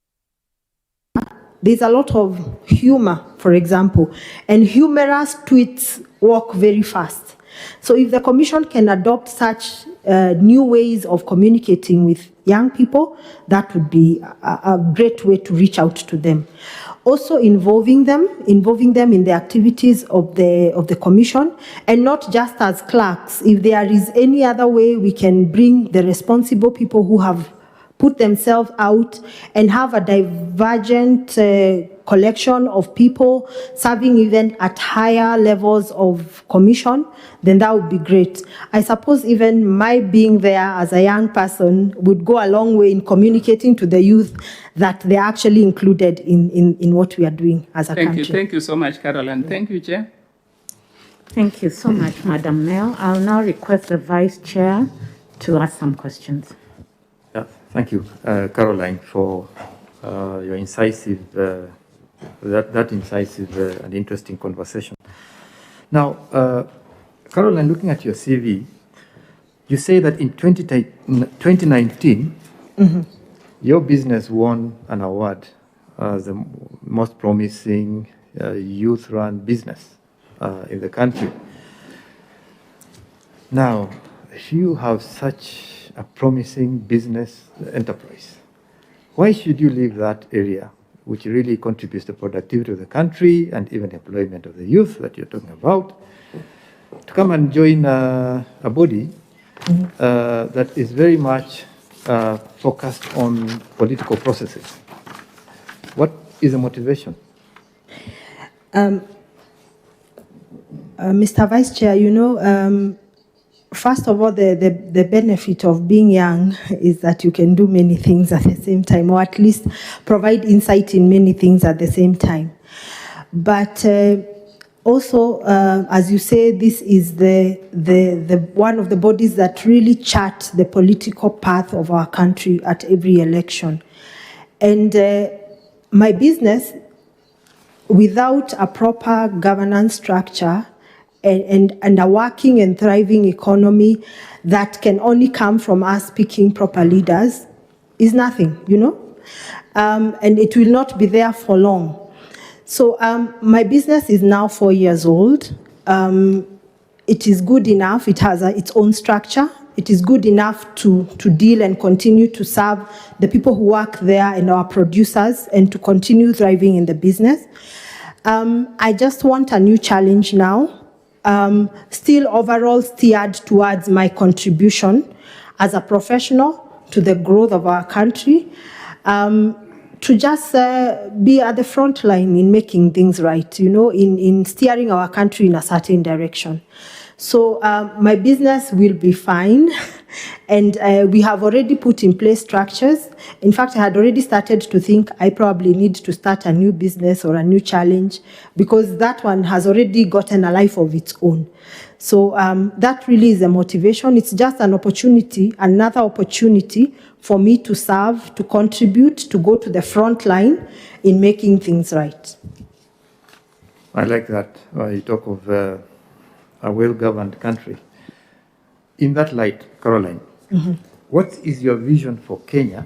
there's a lot of humor, for example, and humorous tweets work very fast. So if the commission can adopt such new ways of communicating with young people, that would be a great way to reach out to them. also involving them in the activities of the commission, and not just as clerks. If there is any other way we can bring the responsible people who have put themselves out and have a divergent collection of people serving even at higher levels of commission, then that would be great. I suppose even my being there as a young person would go a long way in communicating to the youth that they're actually included in what we are doing as a country. Thank you so much, Caroline. Thank you, Chair. Thank you so much, Madam Mayor. I'll now request the Vice Chair to ask some questions. Thank you, Caroline, for your incisive, that incisive and interesting conversation. Now, Caroline, looking at your CV, you say that in 2019, your business won an award as the most promising youth-run business in the country. Now, if you have such a promising business enterprise, why should you leave that area, which really contributes to productivity of the country and even employment of the youth that you're talking about, to come and join a body that is very much focused on political processes? What is the motivation? Mr. Vice Chair, first of all, the benefit of being young is that you can do many things at the same time, or at least provide insight in many things at the same time. But also, as you say, this is the one of the bodies that really chart the political path of our country at every election. And my business, without a proper governance structure, and a working and thriving economy that can only come from us picking proper leaders is nothing, and it will not be there for long. So my business is now 4 years old. It is good enough. It has its own structure. It is good enough to deal and continue to serve the people who work there and our producers, and to continue thriving in the business. I just want a new challenge now. Still overall steered towards my contribution as a professional to the growth of our country, to just be at the front line in making things right, in steering our country in a certain direction. So my business will be fine, and we have already put in place structures. In fact, I had already started to think I probably need to start a new business or a new challenge, because that one has already gotten a life of its own. So that really is a motivation. It's just an opportunity, another opportunity for me to serve, to contribute, to go to the front line in making things right. I like that. You talk of a well-governed country. In that light, Caroline, what is your vision for Kenya,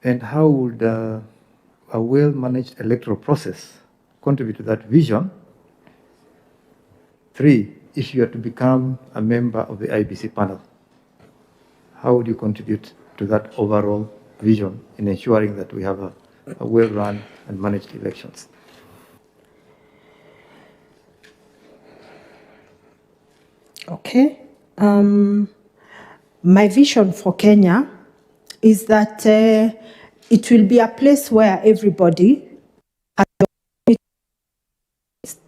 and how would a well-managed electoral process contribute to that vision? 3, if you are to become a member of the IEBC panel, how would you contribute to that overall vision in ensuring that we have a well-run and managed elections? Okay. My vision for Kenya is that it will be a place where everybody has the opportunity,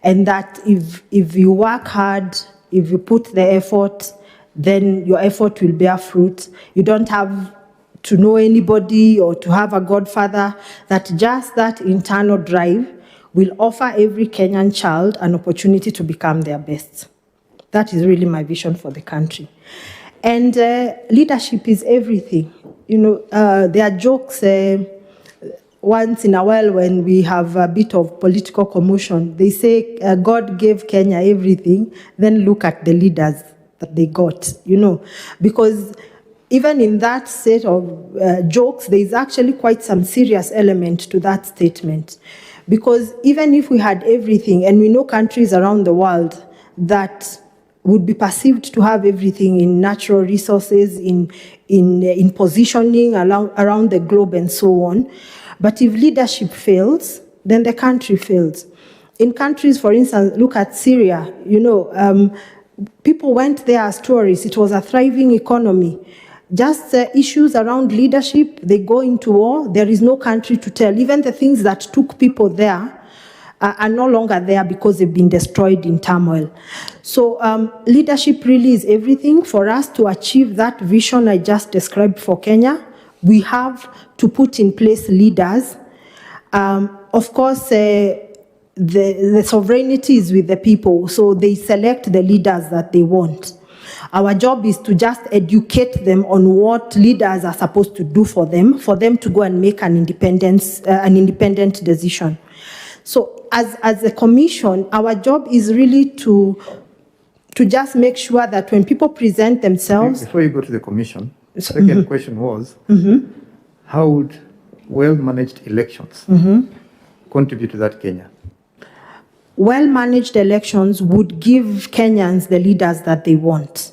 and that if you work hard, if you put the effort, then your effort will bear fruit. You don't have to know anybody or to have a godfather. That just that internal drive will offer every Kenyan child an opportunity to become their best. That is really my vision for the country. And leadership is everything. There are jokes once in a while when we have a bit of political commotion. They say God gave Kenya everything, then look at the leaders that they got, because even in that set of jokes, there is actually quite some serious element to that statement. Because even if we had everything, and we know countries around the world that would be perceived to have everything in natural resources, in positioning around the globe and so on, But if leadership fails, then the country fails. In countries, for instance, look at Syria, people went there as tourists. It was a thriving economy. Just issues around leadership, they go into war, there is no country to tell. Even the things that took people there are no longer there because they've been destroyed in turmoil. So leadership really is everything. For us to achieve that vision I just described for Kenya, we have to put in place leaders. Of course, the sovereignty is with the people, so they select the leaders that they want. Our job is to just educate them on what leaders are supposed to do for them to go and make an independent decision. So as a commission, our job is really to just make sure that when people present themselves... Before you go to the commission, the second question was, how would well-managed elections contribute to that Kenya? Well-managed elections would give Kenyans the leaders that they want,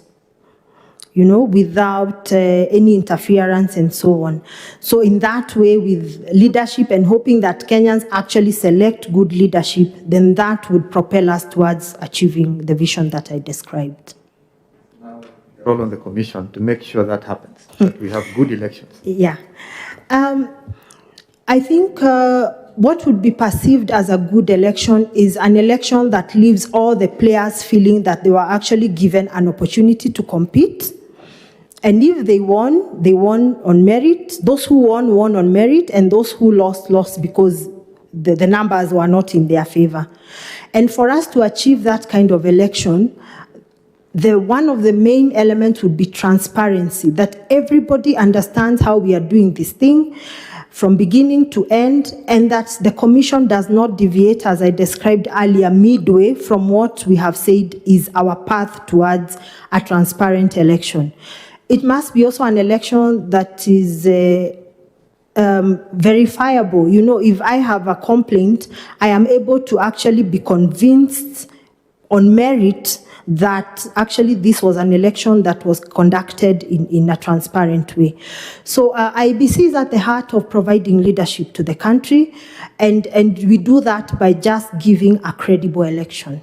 without any interference and so on. So in that way, with leadership and hoping that Kenyans actually select good leadership, then that would propel us towards achieving the vision that I described. Role on the commission to make sure that happens, that we have good elections. Yeah. I think what would be perceived as a good election is an election that leaves all the players feeling that they were actually given an opportunity to compete. And if they won on merit. Those who won on merit, and those who lost because the numbers were not in their favor. And for us to achieve that kind of election, one of the main elements would be transparency, that everybody understands how we are doing this thing from beginning to end, and that the commission does not deviate, as I described earlier, midway from what we have said is our path towards a transparent election. It must be also an election that is verifiable. If I have a complaint, I am able to actually be convinced on merit that actually this was an election that was conducted in a transparent way. So IEBC is at the heart of providing leadership to the country, and we do that by just giving a credible election.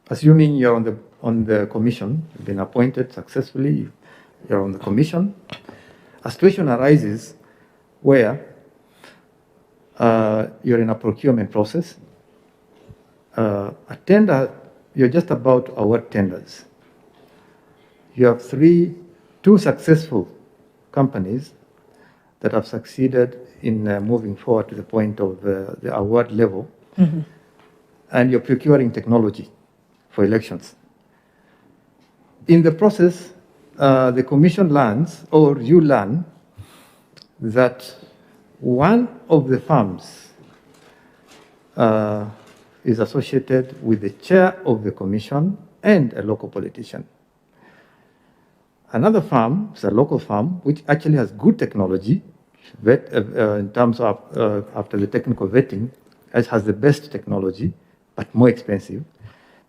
Assuming you're on the commission, you've been appointed successfully, you're on the commission, a situation arises where you're in a procurement process. A tender, you're just about to award tenders. You have two successful companies that have succeeded in moving forward to the point of the award level, and you're procuring technology for elections. In the process, the commission learns, or you learn, that one of the firms is associated with the chair of the commission and a local politician. Another firm is a local firm which actually has good technology in terms of after the technical vetting, it has the best technology but more expensive.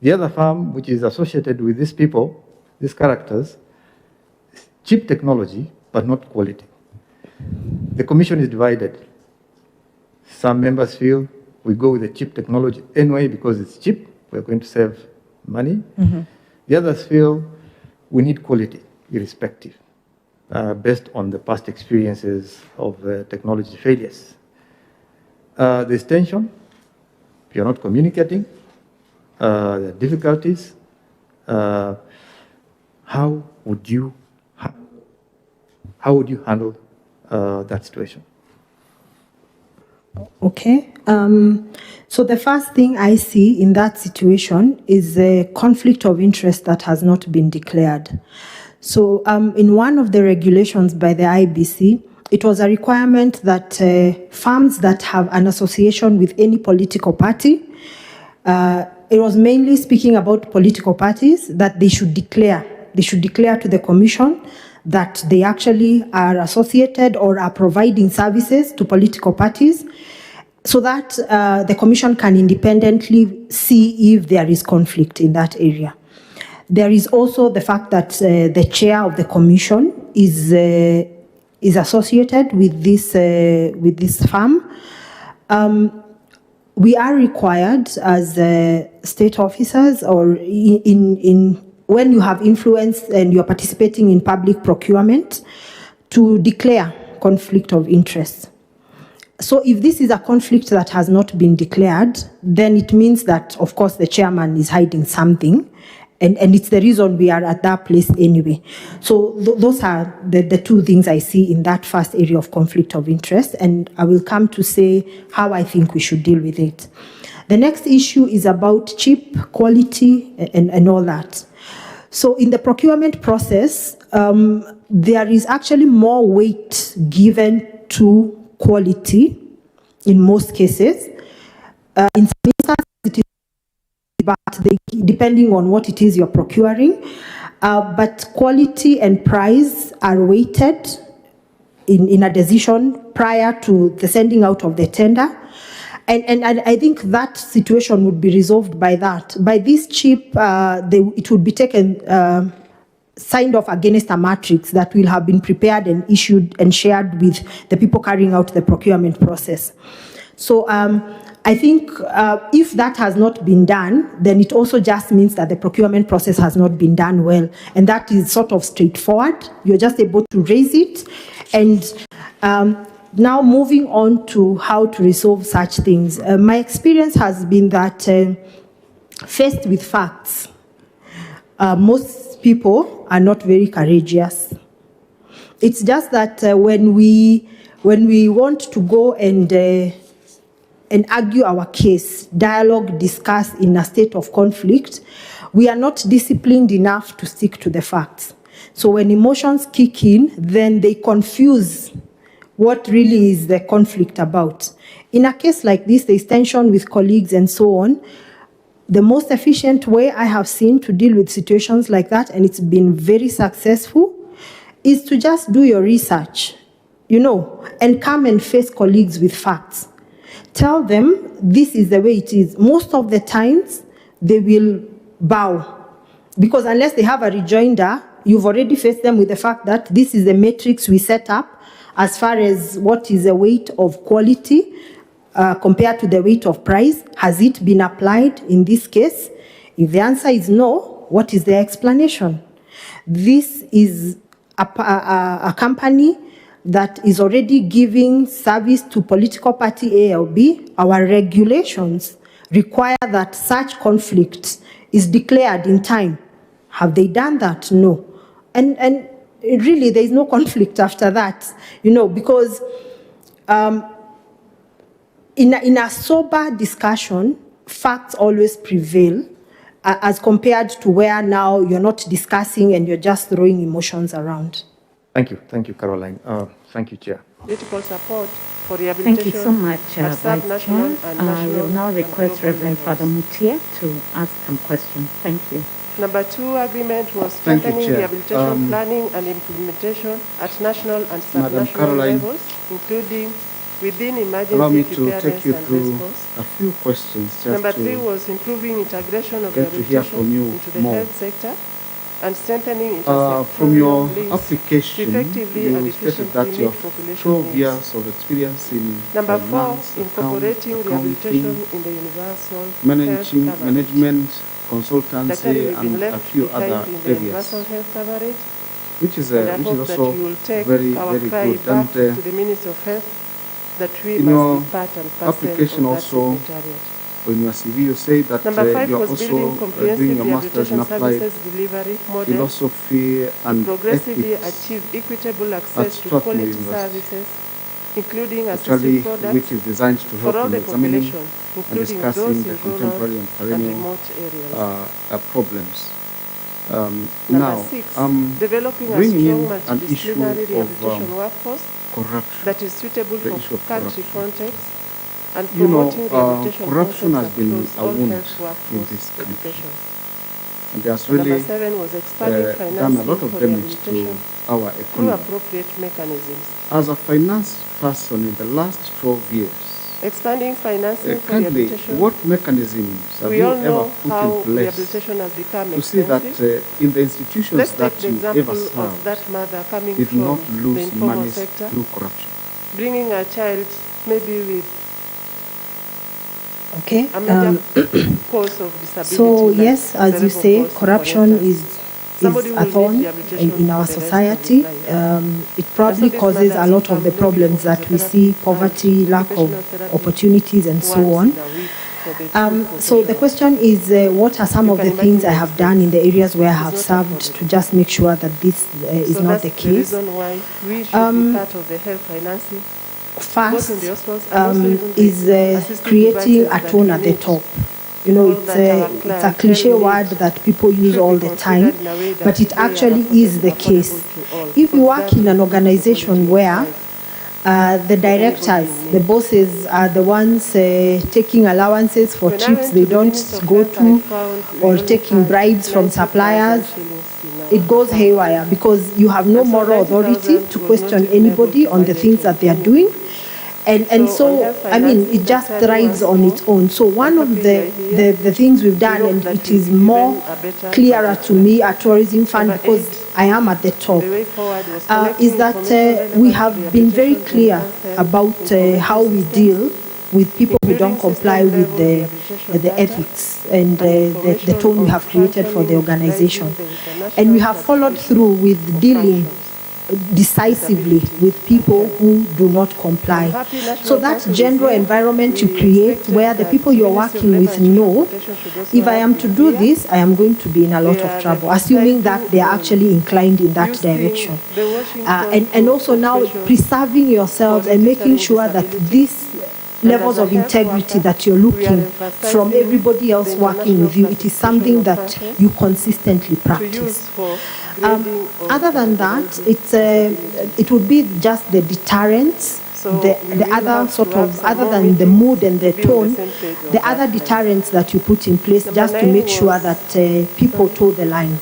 The other firm, which is associated with these people, these characters, cheap technology but not quality. The commission is divided. Some members feel we go with the cheap technology anyway because it's cheap, we're going to save money. The others feel we need quality, irrespective, based on the past experiences of technology failures. There's tension, you're not communicating, there are difficulties. How would you handle that situation? Okay. So the first thing I see in that situation is a conflict of interest that has not been declared. So in one of the regulations by the IEBC, it was a requirement that firms that have an association with any political party, it was mainly speaking about political parties, that they should declare to the commission that they actually are associated or are providing services to political parties, so that the commission can independently see if there is conflict in that area. There is also the fact that the chair of the commission is associated with this firm. We are required as state officers, or in when you have influence and you are participating in public procurement, to declare conflict of interest. So if this is a conflict that has not been declared, then it means that, of course, the chairman is hiding something, and it's the reason we are at that place anyway. So those are the two things I see in that first area of conflict of interest, and I will come to say how I think we should deal with it. The next issue is about cheap, quality, and all that. So in the procurement process, there is actually more weight given to quality in most cases. In some instances, it is, but depending on what it is you're procuring. But quality and price are weighted in a decision prior to the sending out of the tender. And I think that situation would be resolved by that. By this cheap, it would be taken, signed off against a matrix that will have been prepared and issued and shared with the people carrying out the procurement process. So I think if that has not been done, then it also just means that the procurement process has not been done well. And that is sort of straightforward. You're just able to raise it. And now moving on to how to resolve such things. My experience has been that faced with facts, most people are not very courageous. It's just that when we want to go and argue our case, dialogue, discuss in a state of conflict, we are not disciplined enough to stick to the facts. So when emotions kick in, then they confuse what really is the conflict about. In a case like this, there is tension with colleagues and so on. The most efficient way I have seen to deal with situations like that, and it's been very successful, is to just do your research, and come and face colleagues with facts. Tell them this is the way it is. Most of the times, they will bow. Because unless they have a rejoinder, you've already faced them with the fact that this is the matrix we set up as far as what is the weight of quality compared to the weight of price. Has it been applied in this case? If the answer is no, what is the explanation? This is a company that is already giving service to political party A or B. Our regulations require that such conflict is declared in time. Have they done that? No. And really, there is no conflict after that, because in a sober discussion, facts always prevail, as compared to where now you're not discussing and you're just throwing emotions around. Thank you, Caroline. Thank you, Chair. Political support for rehabilitation. Thank you so much, Vice Chair. I will now request Reverend Father Mutia to ask some questions. Thank you. Number 2 agreement was strengthening rehabilitation planning and implementation at national and subnational levels, including within emergency preparedness and response. A few questions. Number 3 was improving integration of rehabilitation into the health sector and strengthening from your application, effectively you and stated efficiently that you meet have population 12 needs. years of experience in Number 4, finance, incorporating rehabilitation accounting, in the universal managing, health coverage. management, That consultancy, we've been and a left few behind other in the areas, universal health coverage. which is And I which hope is that also you will take very, our very cry good. back And to the Ministry of Health that we in your must be part and parcel application of that also, secretariat. in your CV, you say that Number 5 you are was also building comprehensive doing a master's in rehabilitation applied services delivery model philosophy and progressively ethics, achieve equitable at access to Strathmore quality University. services, including actually, assistive products which is designed to for help all in the examining population, and including discussing those the in contemporary rural and and perennial remote areas. problems. Number Now, 6, developing a bringing strong in an issue multidisciplinary of rehabilitation workforce corruption. that is suitable The for issue of country corruption. context and You know, promoting rehabilitation corruption has concepts been across a all wound health in workforce this country. education. And there's Number really 7 was expanding done a financing lot of for damage to rehabilitation our through economy. appropriate mechanisms. As a finance person in the last 12 years, Expanding financing for Kindly, rehabilitation. what mechanisms have We you all ever know put how in place rehabilitation has become to see that expensive. in the institutions Let's that take the you ever example of served that mother coming did from not the lose informal money sector, through corruption? bringing a child maybe with Okay. a major cause of disability. So like yes, as you cerebral say, palsy, for corruption instance. Somebody is who a will thorn need rehabilitation in our for the rest of society. his life. It probably this causes mother a has lot come of the maybe problems for that we physiotherapy see: and poverty, lack of occupational therapy opportunities, and so once on. in a week for the two So the professionals. question is, what are some You of can the things imagine I the have done in the areas where I have It's not served affordable. to just make sure that this is So not that's the the case? reason why we should be part of the health financing, both in the First, hospitals and also even the is assistive creating devices a that tone we at the need. top. You know, All that our it's a clientele cliche need word that people use should all be the time, considered in a way that but it they are actually is the affordable case. to all, If you because work that in an is the organization quality of where life. the directors, the bosses are the ones taking allowances for When I trips went they to the don't Ministry of go Health, I to, found we or only taking had bribes from 90,000 suppliers, shillings in our it goes account. haywire because you have no And so moral 90,000 authority to was not question even able anybody to on the budget things that they are anything. doing. And So on so, health I mean, financing, it just Daktari, thrives once on more, its own. So one I'm of happy the, we are here. the things we've done, hope and that it we'll is be given more a better clearer budget. to me at Tourism Fund Number because 8, I am at the top, the way forward was collecting is that information we relevant have to been very rehabilitation to clear enhance health about information how we systems, deal with people who don't including comply with system-level rehabilitation the data ethics and and the information tone we on have created for the functioning organization. utilizing the international And we have followed certification through with of dealing functions, decisively disability, with people and health. who do not I'm comply. happy National So that Council is general here. environment you We create expected where the that people you're Ministry of working Labour with and Social know, Protection should also if I am have to been do here. this, I am going to be in a lot They of are trouble, assuming that they are emphasizing actually inclined in that using direction. the Washington And also now profession preserving yourselves for and making registering sure that disability. these And levels as a of health integrity worker, that you're we are looking from emphasizing everybody else the working with you, international it is classification something of that functions you consistently to practice. use for grading of Other than that, categorizing it would be just the deterrence, So the we will other have sort to have of, some other more than the meetings mood and to the be on tone, the same page on the that other line. deterrents that you put in place Number just to 9 make sure was that people toe the line.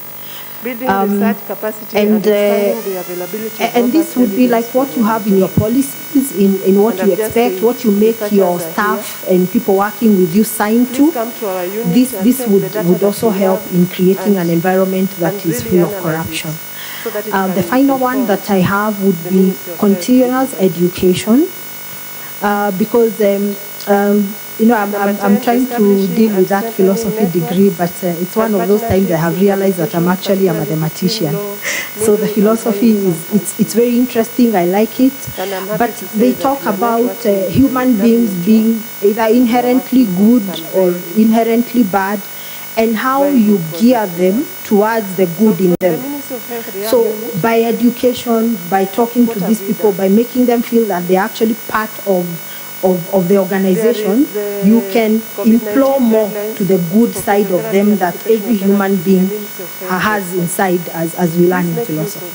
building research capacity and And expanding the availability of and this robust would be like evidence what for you have in your rehabilitation. policies, in what And you I've just expect, said what you make researchers your are staff and people working with you sign Please to. come to our unit and This check the data would that also we help have in creating an and- environment that and is really free of analyze corruption. it so that it The can final one inform that I have would the be Ministry of continuous Health. education, because I'm trying to deal with that philosophy degree, but it's one of those times I have realized that I'm actually a mathematician. So the philosophy it's very interesting. I like it, but they talk about human beings being either inherently good or inherently bad, and how you gear them towards the good in them. So by education, by talking to these people, by making them feel that they're actually part of the organization, you can implore more to the good side of them that every human being has inside, as we learn in philosophy.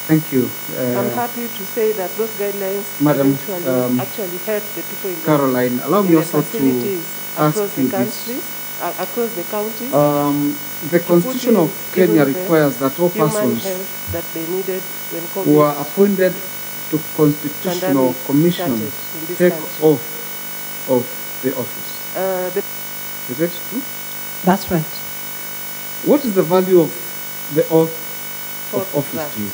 Thank you. I'm happy to say that those guidelines Madam, actually help the people in Caroline, allow me the also to facilities ask across you the this. countries, across the counties. The Constitution of Kenya requires that all human persons health that they needed when who are COVID appointed to constitutional pandemic commissions started in this take country. off of the office. Is that true? That's right. What is the value of the oath of office to you?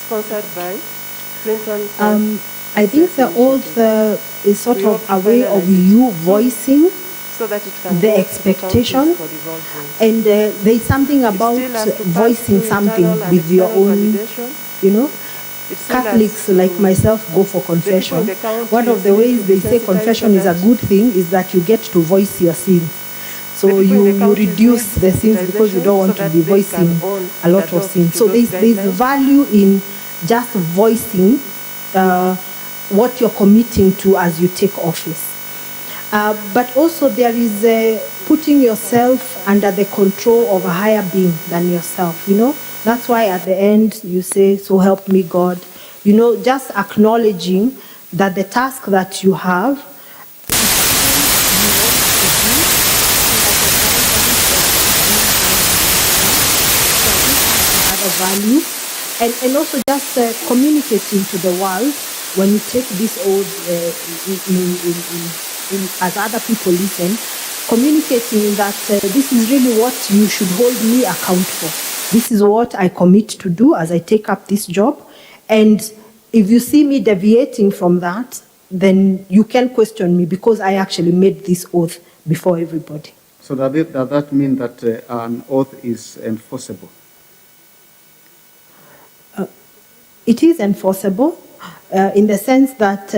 Sponsored by Clinton. I think the oath is sort of a way of you voicing so that it can the go to expectation, for development. and there's something about voicing something with your own, Catholics like myself go for confession. One of the ways they say confession is a good thing is that you get to voice your sins. So you reduce the sins because you don't want to be voicing a lot of sins. So there's value in just voicing what you're committing to as you take office. But also there is putting yourself under the control of a higher being than yourself, That's why at the end you say, so help me God. Just acknowledging that the task that you have value, and also just communicating to the world when you take this oath as other people listen, communicating that this is really what you should hold me account for. This is what I commit to do as I take up this job. And if you see me deviating from that, then you can question me because I actually made this oath before everybody. So does that mean that an oath is enforceable? It is enforceable in the sense that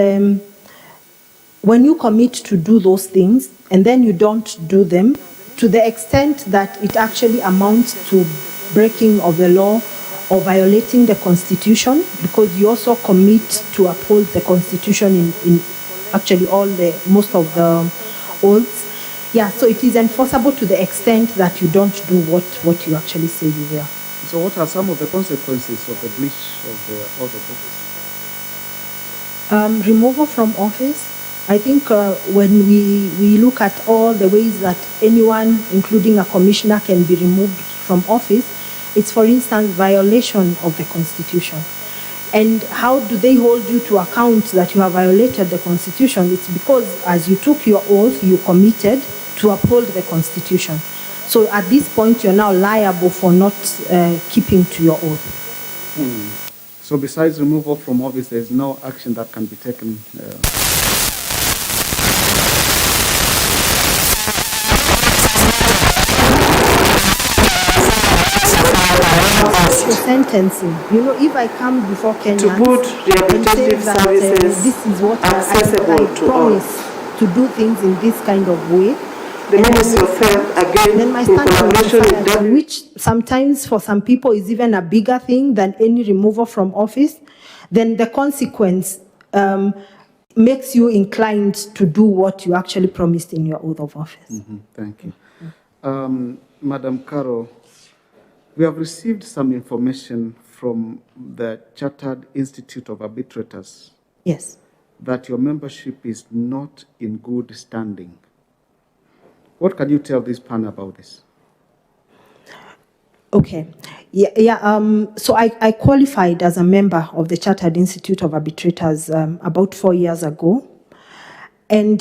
when you commit to do those things and then you don't do them, to the extent that it actually amounts to breaking of the law or violating the Constitution, because you also commit to uphold the Constitution in actually most of the oaths. Yeah, so it is enforceable to the extent that you don't do what you actually say you will. So what are some of the consequences of the breach of the oath of office? Removal from office. I think when we look at all the ways that anyone, including a commissioner, can be removed from office, it's, for instance, violation of the Constitution. And how do they hold you to account that you have violated the Constitution? It's because as you took your oath, you committed to uphold the Constitution. So at this point, you're now liable for not keeping to your oath. So besides removal from office, there's no action that can be taken? The sentencing. You know, if I come before Kenyans to put rehabilitative that, services this is what accessible I to promise to do things in this kind of way. The Ministry of Health, again, Then my in standard collaboration with Gotv, which sometimes for some people is even a bigger thing than any removal from office, then the consequence makes you inclined to do what you actually promised in your oath of office. Thank you. Madam Carol, we have received some information from the Chartered Institute of Arbitrators. Yes. That your membership is not in good standing. What can you tell this panel about this? Okay. So I qualified as a member of the Chartered Institute of Arbitrators about 4 years ago. And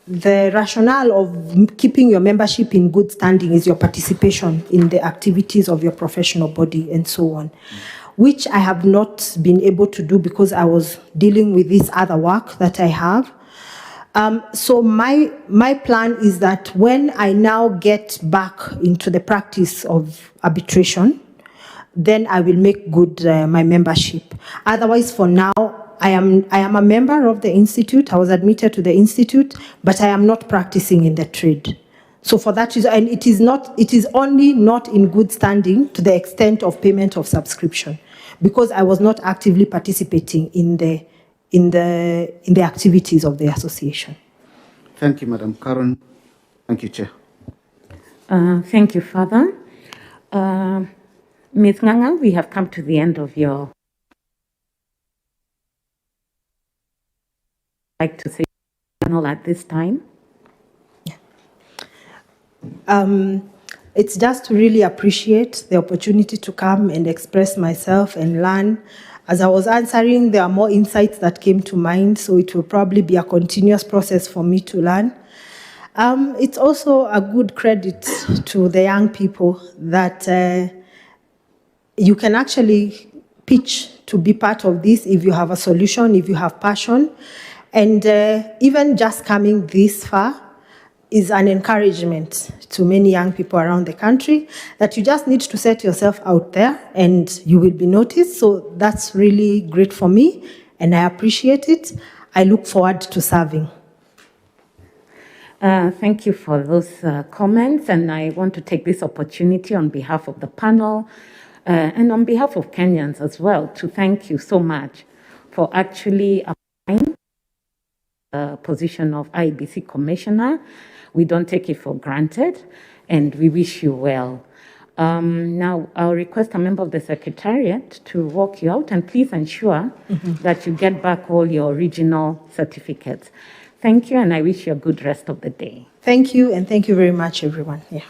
the rationale of keeping your membership in good standing is your participation in the activities of your professional body and so on, which I have not been able to do because I was dealing with this other work that I have. So my plan is that when I now get back into the practice of arbitration, then I will make good my membership. Otherwise, for now, I am a member of the institute. I was admitted to the institute, but I am not practicing in the trade. So for that reason, and it is only not in good standing to the extent of payment of subscription, because I was not actively participating in the activities of the association. Thank you, Madam Karen. Thank you, Chair. Thank you, Father. Ms. Nganga, we have come to the end of your... like to say at this time? It's just to really appreciate the opportunity to come and express myself and learn. As I was answering, there are more insights that came to mind, so it will probably be a continuous process for me to learn. It's also a good credit to the young people that you can actually pitch to be part of this if you have a solution, if you have passion. And even just coming this far is an encouragement to many young people around the country that you just need to set yourself out there and you will be noticed. So that's really great for me and I appreciate it. I look forward to serving. Thank you for those comments, and I want to take this opportunity on behalf of the panel and on behalf of Kenyans as well to thank you so much for actually applying the position of IEBC Commissioner. We don't take it for granted, and we wish you well. Now, I'll request a member of the Secretariat to walk you out, and please ensure that you get back all your original certificates. Thank you, and I wish you a good rest of the day. Thank you, and thank you very much, everyone. Yeah.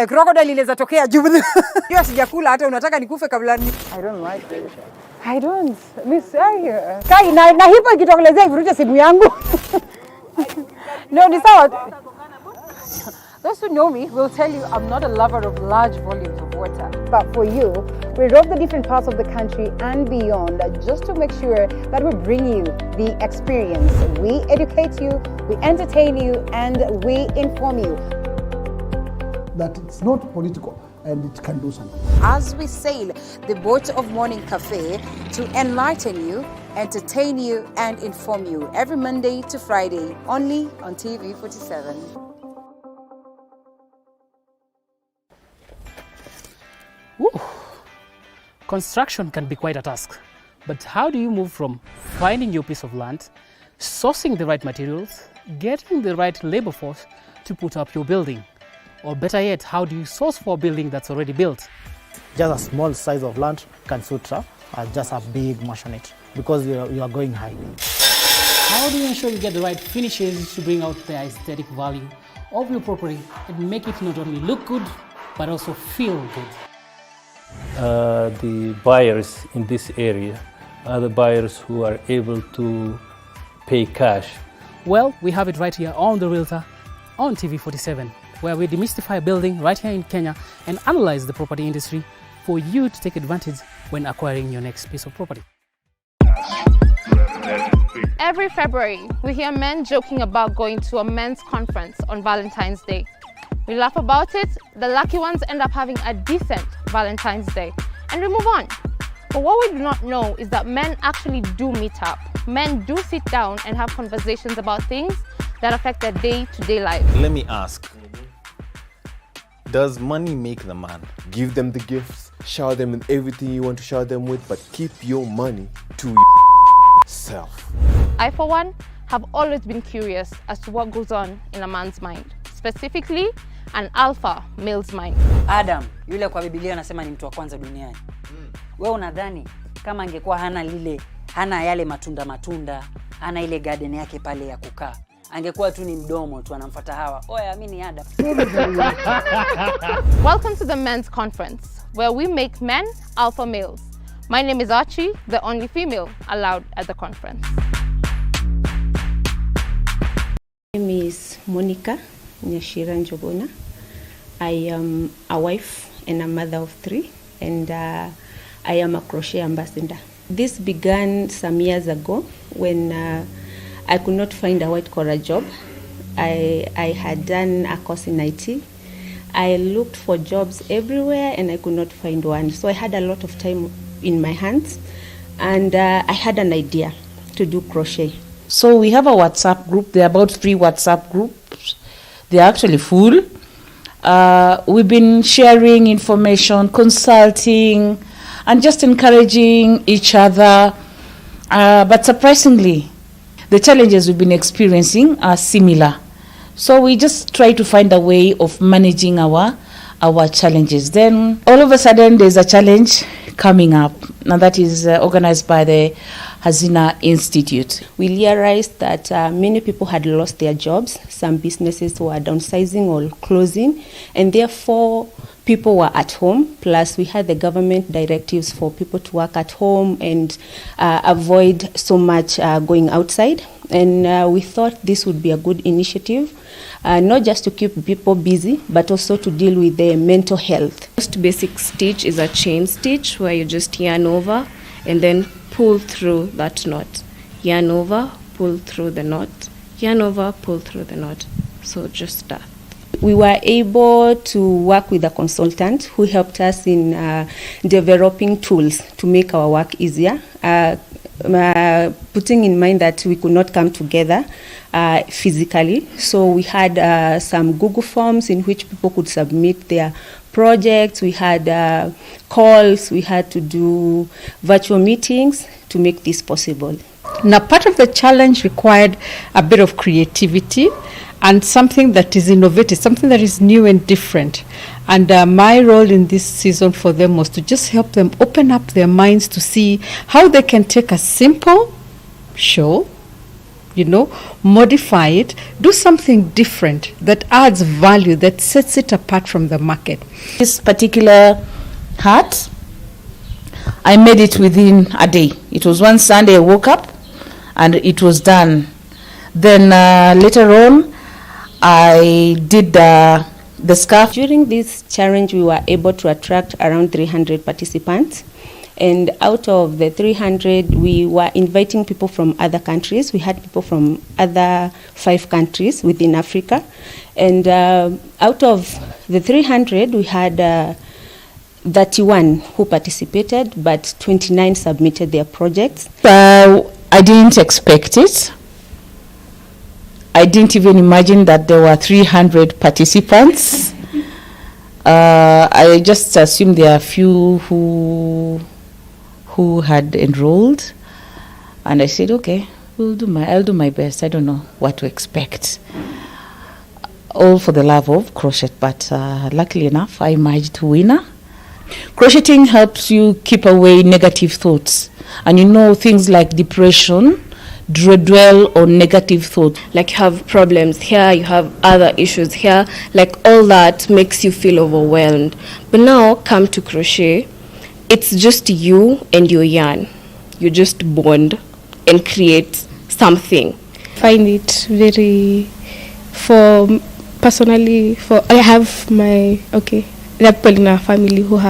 crocodile inaweza tokea juu. Hiyo sijakula hata unataka nikufe kabla ni. I don't like this. I don't. Miss Kai na hipo ikitokelezea ivuruche simu yangu. No, ni sawa. Those who know me will tell you I'm not a lover of large volumes of water. But for you, we rove the different parts of the country and beyond just to make sure that we bring you the experience. We educate you, we entertain you, and we inform you. That it's not political and it can do something. As we sail the boat of Morning Cafe to enlighten you, entertain you, and inform you every Monday to Friday, only on TV 47. Woo. Construction can be quite a task, but how do you move from finding your piece of land, sourcing the right materials, getting the right labor force to put up your building? Or better yet, how do you source for a building that's already built? Just a small size of land can suit just a big maisonette because you are going high. How do you ensure you get the right finishes to bring out the aesthetic value of your property and make it not only look good, but also feel good? The buyers in this area are the buyers who are able to pay cash. Well, we have it right here on The Realtor on TV 47, where we demystify building right here in Kenya and analyze the property industry for you to take advantage when acquiring your next piece of property. Every February, we hear men joking about going to a men's conference on Valentine's Day. We laugh about it, the lucky ones end up having a decent Valentine's Day, and we move on. But what we do not know is that men actually do meet up. Men do sit down and have conversations about things that affect their day-to-day life. Let me ask, does money make the man? Give them the gifts, shower them with everything you want to shower them with, but keep your money to yourself. I, for one, have always been curious as to what goes on in a man's mind, specifically an alpha male's mind. Adam, yule kwa Biblia anasema ni mtu wa kwanza duniani. Wewe unadhani kama angekuwa hana yale matunda, hana ile garden yake pale ya kukaa, angekuwa tu ni mdomo tu anamfuata Hawa. Oya, mimi ni Adam. Welcome to the men's conference, where we make men alpha males. My name is Archie, the only female allowed at the conference. My name is Monica Nyashira Njogona. I am a wife and a mother of 3, and I am a crochet ambassador. This began some years ago when I could not find a white-collar job. I had done a course in IT. I looked for jobs everywhere and I could not find one. So I had a lot of time in my hands, and I had an idea to do crochet. So we have a WhatsApp group. There are about 3 WhatsApp groups. They are actually full. We've been sharing information, consulting, and just encouraging each other. But surprisingly, the challenges we've been experiencing are similar. So we just try to find a way of managing our challenges. Then all of a sudden there's a challenge coming up, and that is organized by the Hazina Institute. We realized that many people had lost their jobs. Some businesses were downsizing or closing, and therefore people were at home. Plus we had the government directives for people to work at home and avoid so much going outside. And we thought this would be a good initiative, not just to keep people busy, but also to deal with their mental health. Most basic stitch is a chain stitch where you just yarn over and then pull through that knot. Yarn over, pull through the knot. Yarn over, pull through the knot. So just that. We were able to work with a consultant who helped us in developing tools to make our work easier, putting in mind that we could not come together physically. So we had some Google Forms in which people could submit their projects. We had calls. We had to do virtual meetings to make this possible. Now, part of the challenge required a bit of creativity and something that is innovative, something that is new and different. And my role in this season for them was to just help them open up their minds to see how they can take a simple show modify it, do something different that adds value, that sets it apart from the market. This particular hat, I made it within a day. It was one Sunday I woke up and it was done. Then later on, I did the scarf. During this challenge, we were able to attract around 300 participants. And out of the 300, we were inviting people from other countries. We had people from other 5 countries within Africa. And out of the 300, we had 31 who participated, but 29 submitted their projects. I didn't expect it. I didn't even imagine that there were 300 participants. I just assumed there are a few who had enrolled, and I said, okay, I'll do my best. I don't know what to expect. All for the love of crochet, but luckily enough, I emerged winner. Crocheting helps you keep away negative thoughts, and things like depression dwell on negative thoughts. Like you have problems here, you have other issues here, like all that makes you feel overwhelmed. But now come to crochet, it's just you and your yarn. You just bond and create something. Find it very, I have my, there are people in our family who have